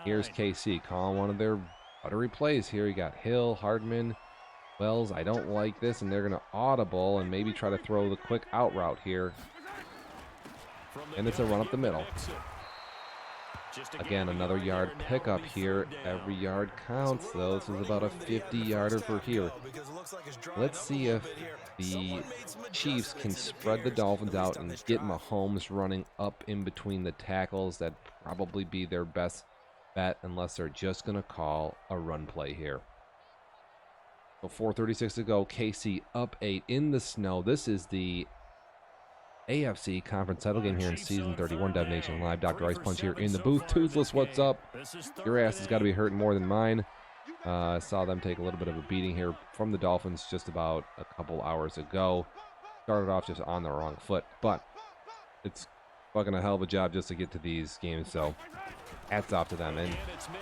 Here's KC calling one of their buttery plays here. You got Hill, Hardman, Wells. I don't like this, and they're going to audible and maybe try to throw the quick out route here. And it's a run up the middle. Again, another yard pickup here. Every yard counts, though. This is about a 50-yarder for here. Let's see if the Chiefs can spread the Dolphins out and get Mahomes running up in between the tackles. That'd probably be their best bet unless they're just going to call a run play here. So 4:36 to go. KC up 8 in the snow. This is the AFC Conference title game here in Season 31. Dev Nation Live. Dr. Ice Punch here in the booth. Toothless, what's up? Your ass has got to be hurting more than mine. I saw them take a little bit of a beating here from the Dolphins just about a couple hours ago. Started off just on the wrong foot, but it's fucking a hell of a job just to get to these games, so hats off to them. And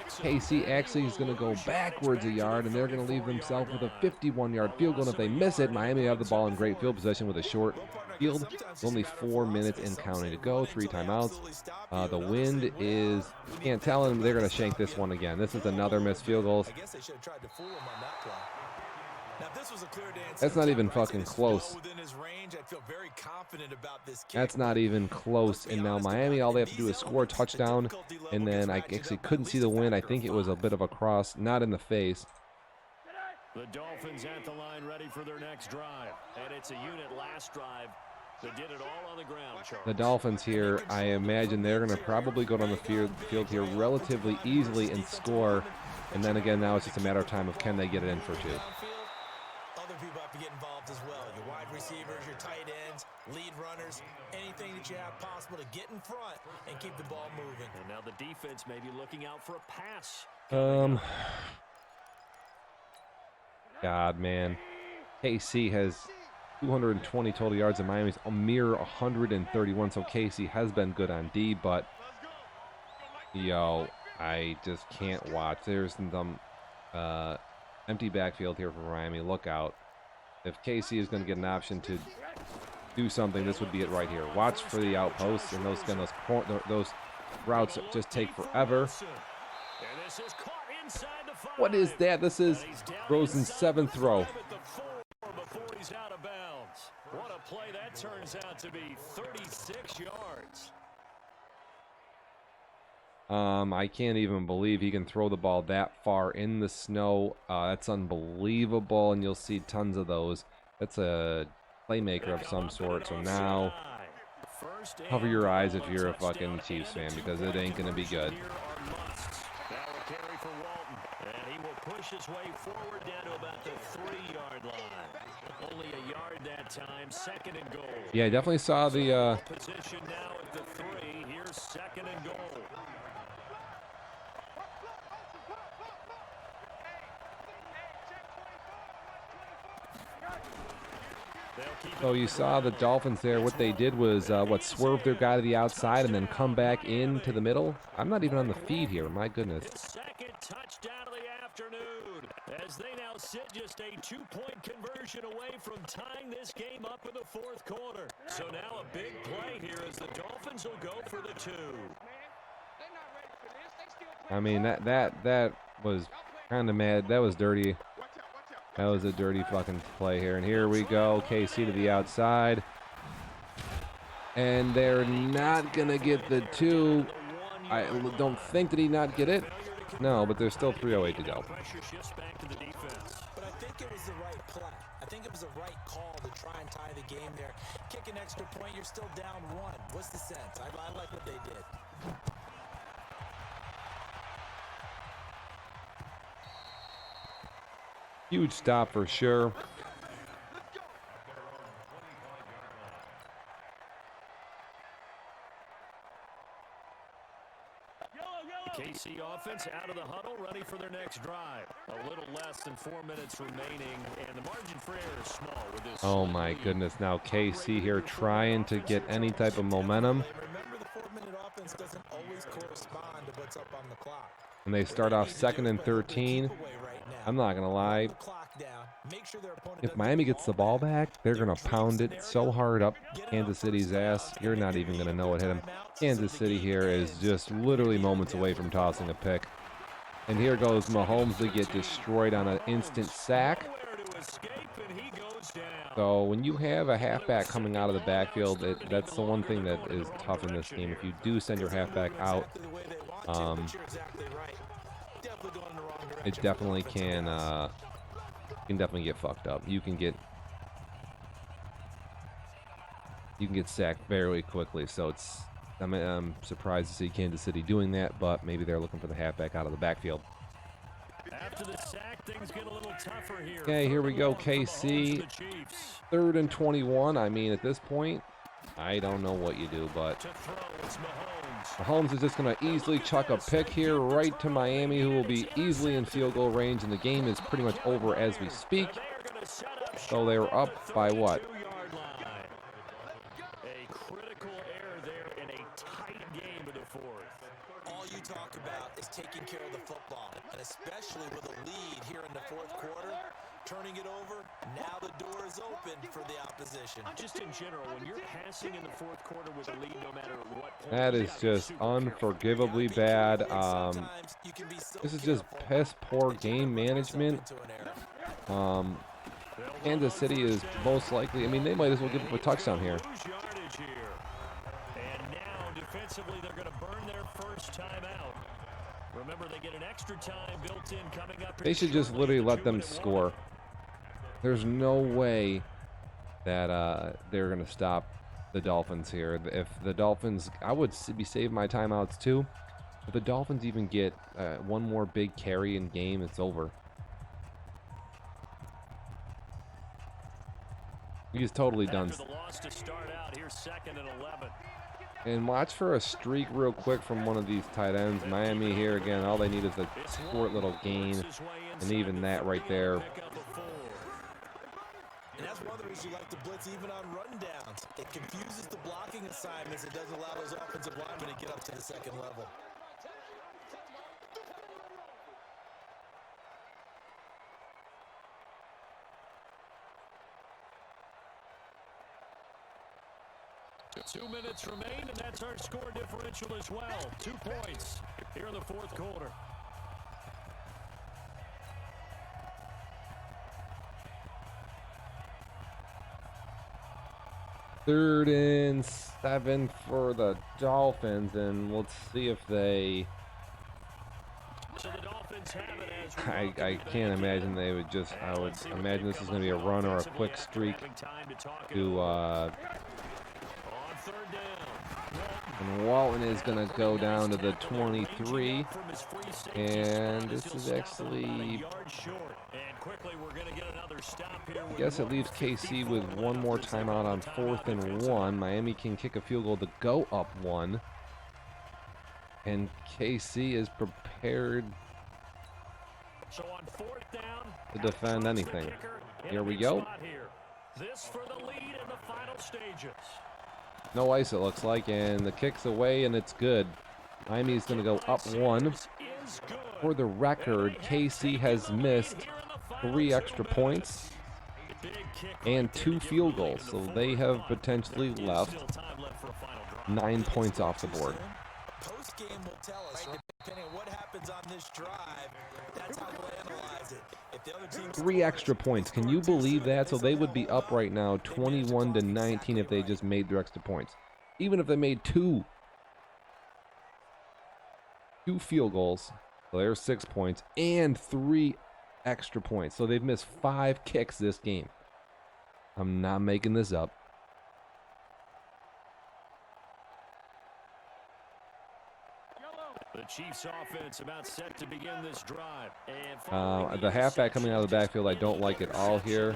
KC actually is going to go backwards a yard, and they're going to leave themselves with a 51-yard field goal. And if they miss it, Miami have the ball in great field position with a short field. Only 4 minutes and counting to go. 3 timeouts. The wind is, can't tell them they're going to shank this one again. This is another missed field goal. I guess they should have tried to fool him on that play. Now, if this was a clear dance, That's not even fucking close. within his range, I'd feel very confident about this kick. That's not even close. And now Miami, all they have to do is score a touchdown. And then I actually couldn't see the wind. I think it was a bit of a cross, not in the face. The Dolphins at the line ready for their next drive. And it's a unit last drive that did it all on the ground, Charles. The Dolphins here, I imagine they're going to probably go down the field here relatively easily and score. And then again, now it's just a matter of time of can they get it in for 2. Other people have to get involved as well. Your wide receivers, your tight ends, lead runners, anything that you have possible to get in front and keep the ball moving. And now the defense may be looking out for a pass. God, man. KC has 220 total yards and Miami's a mere 131. So KC has been good on D, but yo, I just can't watch. There's some empty backfield here for Miami. Look out. If KC is going to get an option to do something, this would be it right here. Watch for the outposts, and those routes just take forever. What is that? This is Rosen's 7th throw. Before he's out of bounds. What a play that turns out to be. 36 yards. I can't even believe he can throw the ball that far in the snow. That's unbelievable, and you'll see tons of those. That's a playmaker of some sort. So now, cover your eyes if you're a fucking Chiefs fan, because it ain't going to be good. Push his way forward down to about the 3-yard line. Only a yard that time. 2nd and goal. Yeah, I definitely saw the position now at the 3. Here's 2nd and goal. So you saw the Dolphins there. What they did was swerve their guy to the outside and then come back into the middle. I'm not even on the feed here. My goodness. Second touchdown of the afternoon, as they now sit just a 2-point conversion away from tying this game up in the 4th quarter. So now a big play here as the Dolphins will go for the 2. I mean, that was kind of mad. That was dirty. That was a dirty fucking play here. And here we go. KC to the outside. And they're not going to get the 2. I don't think that he not get it. No, but there's still 3:08 to go. But I think it was the right play. I think it was the right call to try and tie the game there. Kick an extra point, you're still down 1. What's the sense? I like what they did. Huge stop for sure. The KC offense out of the huddle, ready for their next drive. A little less than 4 minutes remaining, and the margin for error is small with this. Oh my goodness. Now KC here trying to get any type of momentum. Remember, the 4-minute offense doesn't always correspond to what's up on the clock. And they start off 2nd and 13. I'm not going to lie. If Miami gets the ball back, they're going to pound it so hard up Kansas City's ass, you're not even going to know what hit him. Kansas City here is just literally moments away from tossing a pick. And here goes Mahomes to get destroyed on an instant sack. So when you have a halfback coming out of the backfield, that's the one thing that is tough in this game. If you do send your halfback out, it definitely can definitely get fucked up. You can get sacked very quickly. So I'm surprised to see Kansas City doing that, but maybe they're looking for the halfback out of the backfield. After the sack, things get a little tougher here. Okay, here we go, KC. 3rd and 21. I mean, at this point, I don't know what you do, but Mahomes is just going to easily chuck a pick here right to Miami, who will be easily in field goal range, and the game is pretty much over as we speak. So they were up by what? A critical error there in a tight game in the 4th. All you talk about is taking care of the football, and especially with a lead here in the 4th quarter, turning it over. Now the door is open for the opposition. Just in general, when you're passing in the fourth quarter with a lead, no matter what point, That is just unforgivably bad. This is just piss poor game management. Kansas City is most likely, I mean, they might as well give up a touchdown here. And now defensively, they're going to burn their first time out. Remember, they get an extra time built in coming up. They should just literally let them score. There's no way that they're going to stop the Dolphins here. If the Dolphins, I would be saving my timeouts too. If the Dolphins even get one more big carry in game, it's over. He's totally done. And watch for a streak real quick from one of these tight ends. Miami here again. All they need is a short little gain, and even that right there. And that's one of the reasons you like to blitz even on rundowns. It confuses the blocking assignments. It doesn't allow those offensive linemen to get up to the second level. Two minutes remain, and that's our score differential as well. 2 points here in the fourth quarter. Third and 7 for the Dolphins, and let's see if they... So the Dolphins have it as I can't imagine they would just... I would imagine this is going to be a run or a quick streak to... And Walton is going to go down to the 23. And this is actually... I guess it leaves KC with one more timeout on 4th and 1. Miami can kick a field goal to go up 1. And KC is prepared to defend anything. Here we go. This for the lead in the final stages. No ice, it looks like, and the kick's away, and it's good. Miami's going to go up 1. For the record, KC has missed 3 extra points and 2 field goals, so they have potentially left 9 points off the board. Post-game will tell us, right, depending on what happens on this drive, that's how we'll analyze it. If the other team's 3 extra points. Can you believe that? So they would be up right now 21-19 if they just made their extra points. Even if they made 2 field goals, so there's 6 points, and 3 extra points. So they've missed 5 kicks this game. I'm not making this up. The Chiefs offense about set to begin this drive. And the halfback coming out of the backfield, I don't like it all here.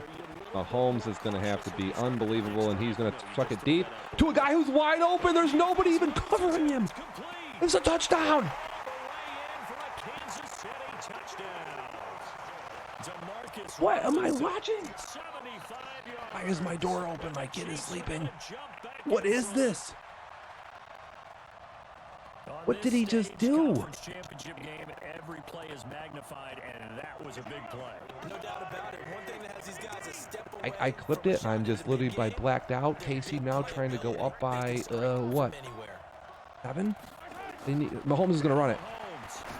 Mahomes is going to have to be unbelievable, and he's going to chuck it deep to a guy who's wide open. There's nobody even covering him. It's a touchdown. What am I watching? Why is my door open? My kid is sleeping. What is this? What did he just do? Championship game, every play is magnified, and that was a big play. no doubt about it. One thing that has these guys a step away. I clipped it. I'm just literally by blacked out. KC now trying to go up by what? 7? Mahomes is going to run it.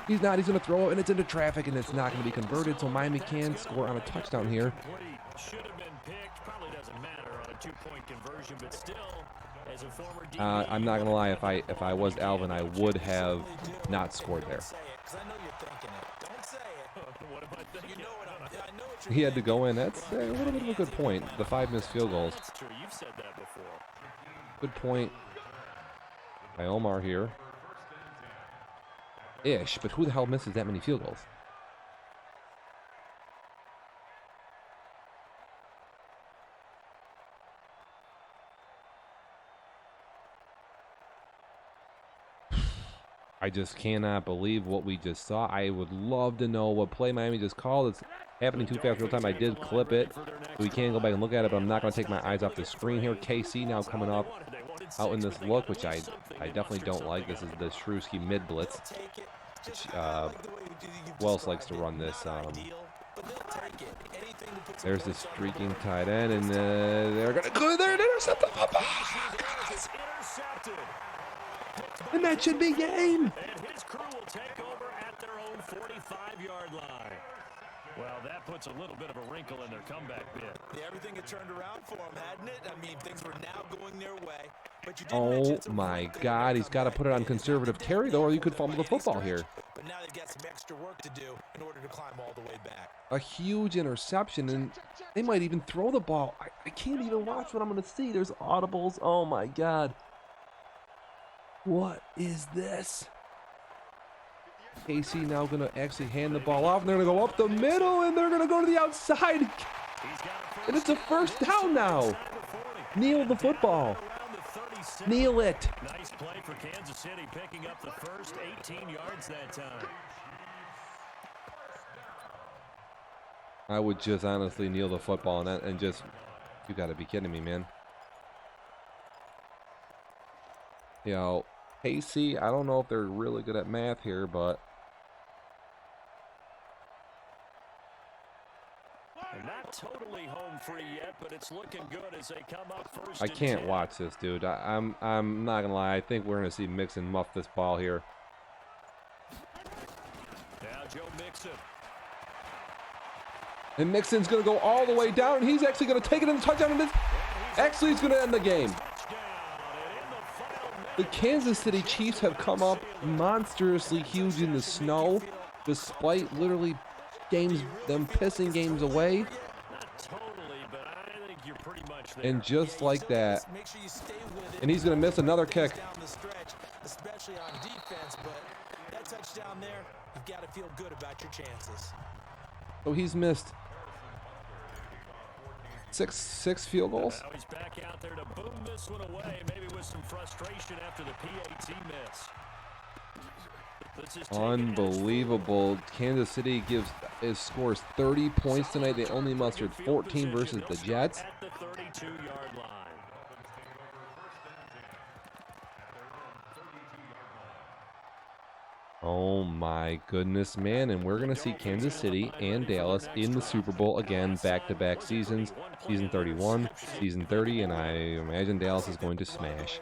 He's not. He's going to throw it, and it's into traffic, and it's not going to be converted. So Miami can score on a touchdown here. Should have been picked. Probably doesn't matter on a 2-point conversion, but still, as a former I'm not going to lie. If I was Alvin, I would have not scored there. He had to go in. That's a little bit of a good point. The 5 missed field goals. That's true. You've said that before. Good point by Omar here. Ish, but who the hell misses that many field goals? I just cannot believe what we just saw. I would love to know what play Miami just called. It's happening too fast real time. I did clip it, so we can go back and look at it, but I'm not going to take my eyes off the screen here. KC now coming up out in this look, which I definitely don't like. This is the Shrewsky mid-blitz. Who else likes to run this? but they'll take it. Anything to put some There's the points on the streaking board. tight end, and they're going to go there and intercept the football. Is intercepted. And that should be game. And his crew will take over at their own 45-yard line. Well, that puts a little bit of a wrinkle in their comeback bid. Yeah, everything had turned around for them, hadn't it? I mean, things were now going their way. But you did mention Oh it's a my great thing God, to he's come got to back put it on big. conservative carry, though, or you could fumble the football here. But now they've got some extra work to do in order to climb all the way back. A huge interception, and they might even throw the ball. I can't even watch what I'm going to see. There's audibles. Oh my God. What is this? KC now going to actually hand the ball off, and they're going to go up the middle, and they're going to go to the outside. And it's a first down now. Kneel the football. Kneel it. Nice play for Kansas City, picking up the first 18 yards that time. I would just honestly kneel the football and just, you got to be kidding me, man. You know, KC, I don't know if they're really good at math here, but They're not totally home free yet, but it's looking good as they come up first. I can't watch this, dude. I'm not gonna lie. I think we're gonna see Mixon muff this ball here. Now Joe Mixon. And Mixon's gonna go all the way down, and he's actually gonna take it in the touchdown. And actually, he's gonna end the game. The Kansas City Chiefs have come up monstrously huge in the snow, despite literally them pissing games away. Not totally, but I think you're pretty much there. And just like that, and he's gonna miss another kick. Down the stretch, especially on defense, but that touchdown there, you've got to feel good about your chances. So he's missed six field goals. Now he's back out there to boom this one away, maybe with some frustration after the PAT miss. Unbelievable. Kansas City scores 30 points tonight. They only mustered 14 versus the Jets. At the 32-yard line. Oh my goodness, man. And we're going to see Kansas City and Dallas in the Super Bowl again, back-to-back seasons. Season 31, season 30, and I imagine Dallas is going to smash.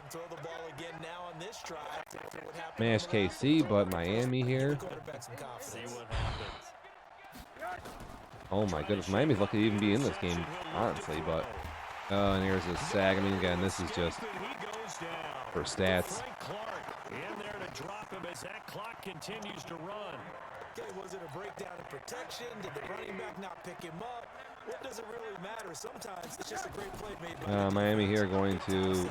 Smash KC, but Miami here. Oh my goodness, Miami's lucky to even be in this game, honestly, but and here's a sack. I mean, again, this is just for stats. In there to drop him as that clock continues to run. Okay, was it a breakdown in protection? Did the running back not pick him up? What does it really matter? Sometimes it's just a great play made by Miami here going to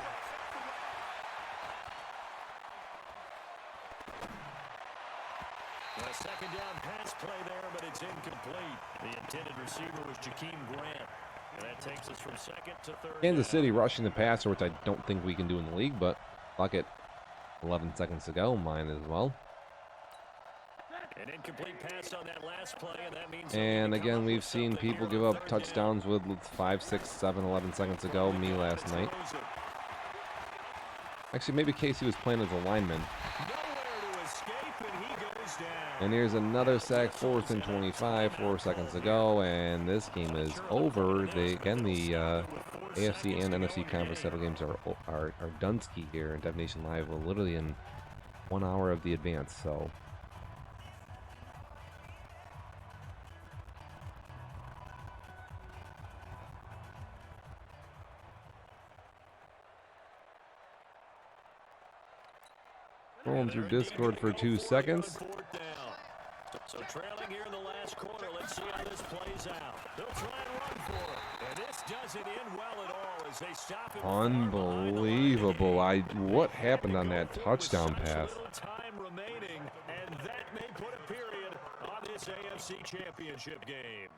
A second down pass play there, but it's incomplete. The intended receiver was Jakeem Grant. And that takes us from second to third. Kansas City rushing the passer, which I don't think we can do in the league, but fuck it. 11 seconds to go, mine as well. An incomplete pass on that last play, and that means. And again, we've seen people give up touchdowns with 5, 6, 7, 11 seconds to go. Me last night. Actually, maybe Casey was playing as a lineman. And here's another sack, 4th and 25, 4 seconds to go, and this game is over. The AFC and NFC conference title games are Dunsky here in Dev Nation Live. We're literally in 1 hour of the advance, so. Rolling through Discord for 2 seconds. So trailing here in the last quarter. Let's see how this plays out. They'll try and run for it. And this doesn't end well at all as they stop him. Unbelievable. What happened on that touchdown pass? Time remaining, and that may put a period on this AFC Championship game.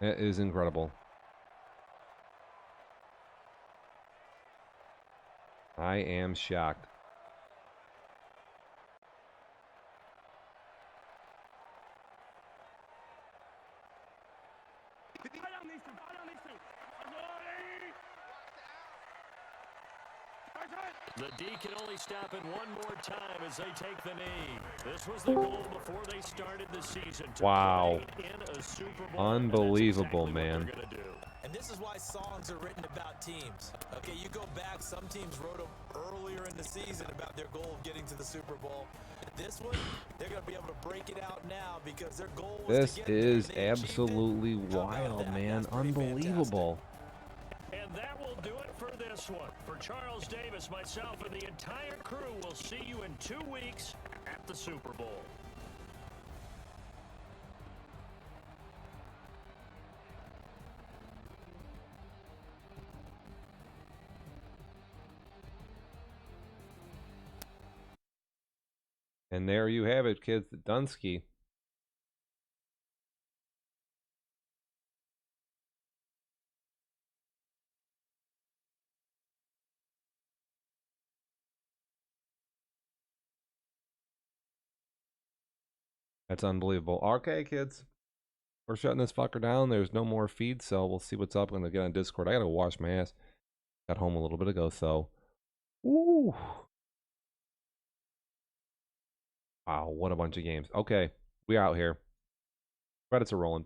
That is incredible. I am shocked. The D can only stop it one more time as they take the knee. This was the goal before they started the season. To Wow. play in a Super Bowl, Unbelievable, and that's exactly man. what they're gonna do. And this is why songs are written about teams. Okay, you go back, some teams wrote them earlier in the season about their goal of getting to the Super Bowl. This one, they're going to be able to break it out now because their goal was This to get there. is They achieved it. absolutely How about wild, that? man. That's pretty Unbelievable. And that will do it for this one. For Charles Davis, myself, and the entire crew, will see you in 2 weeks at the Super Bowl. And there you have it, kids. Dunsky. That's unbelievable. Okay, kids. We're shutting this fucker down. There's no more feed, so we'll see what's up. I'm gonna get on Discord. I gotta wash my ass. Got home a little bit ago, so. Ooh. Wow, what a bunch of games. Okay, we out here. Credits are rolling.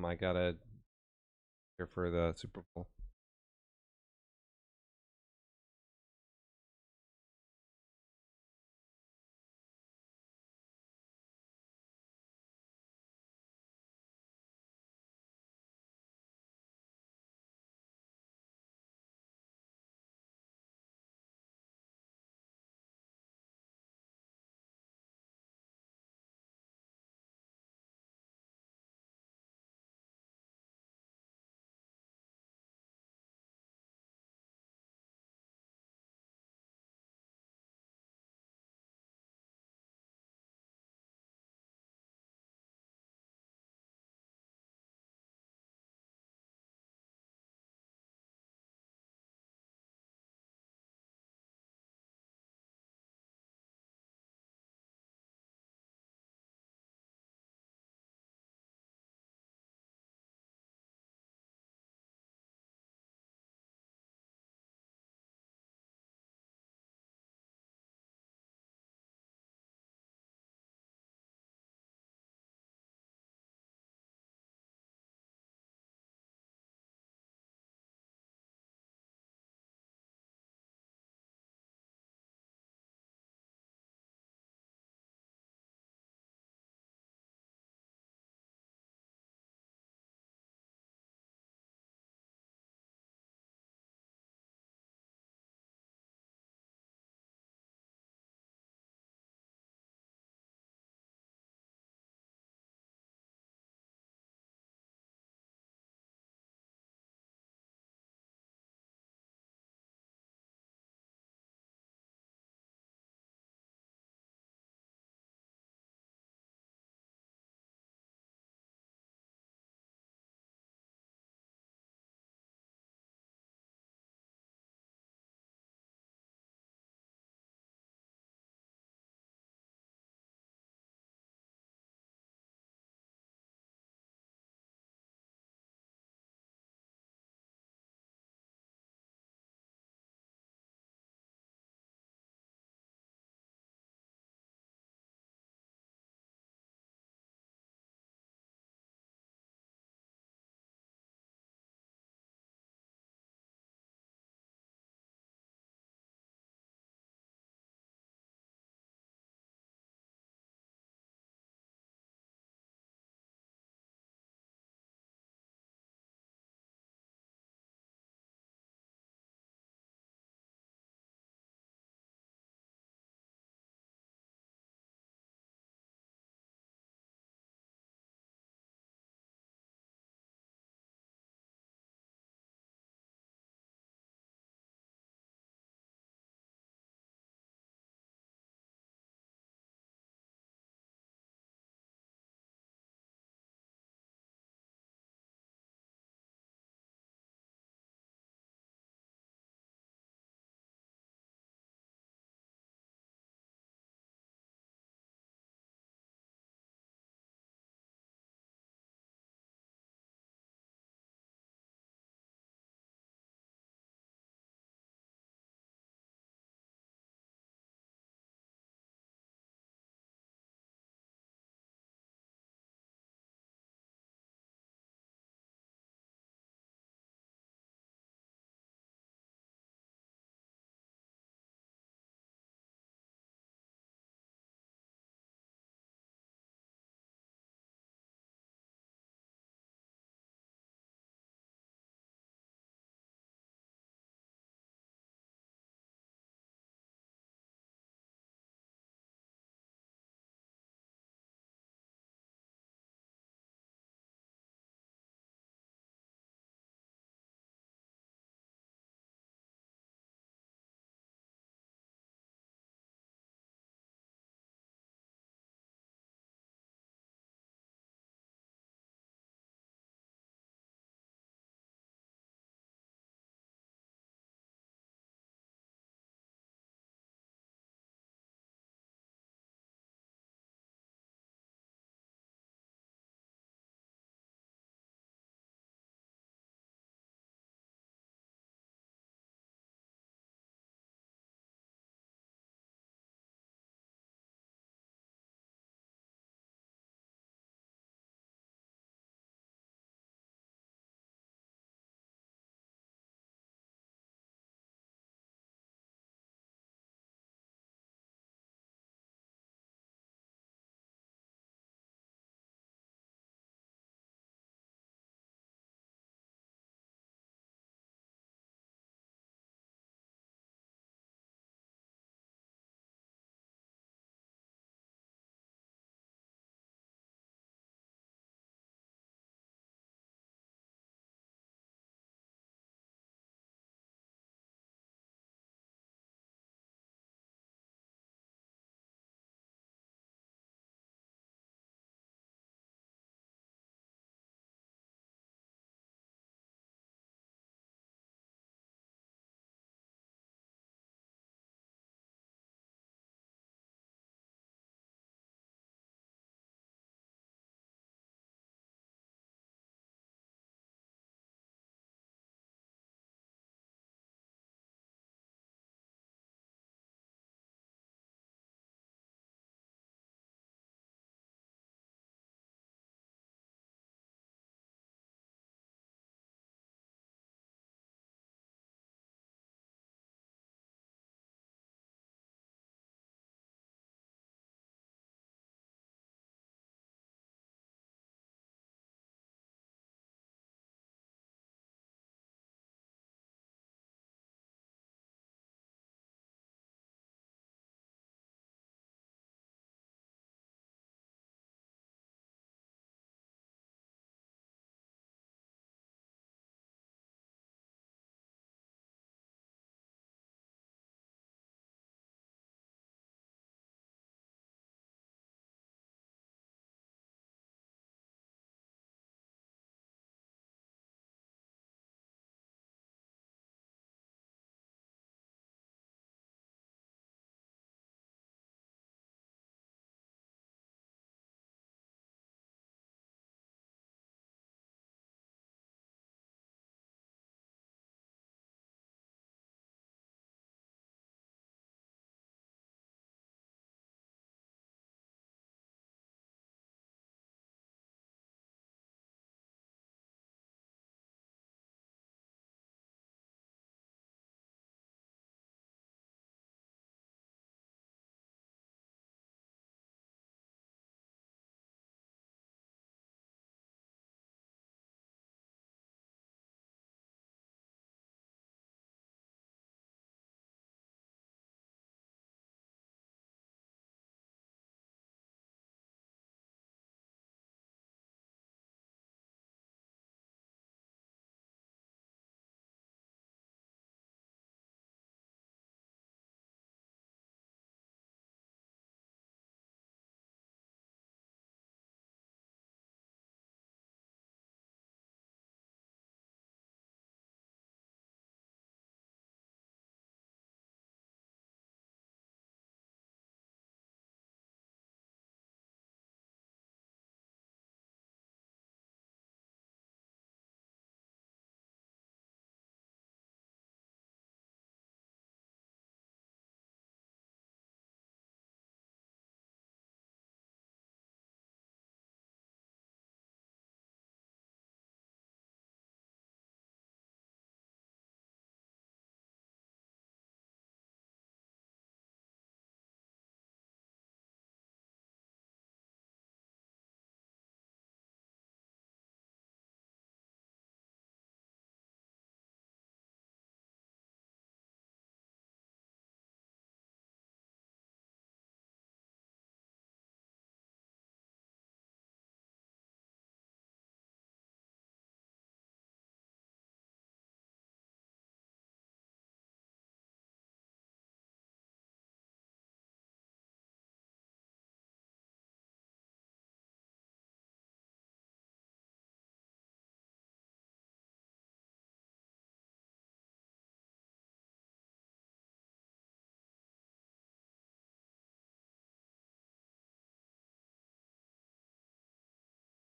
I gotta here for the Super Bowl.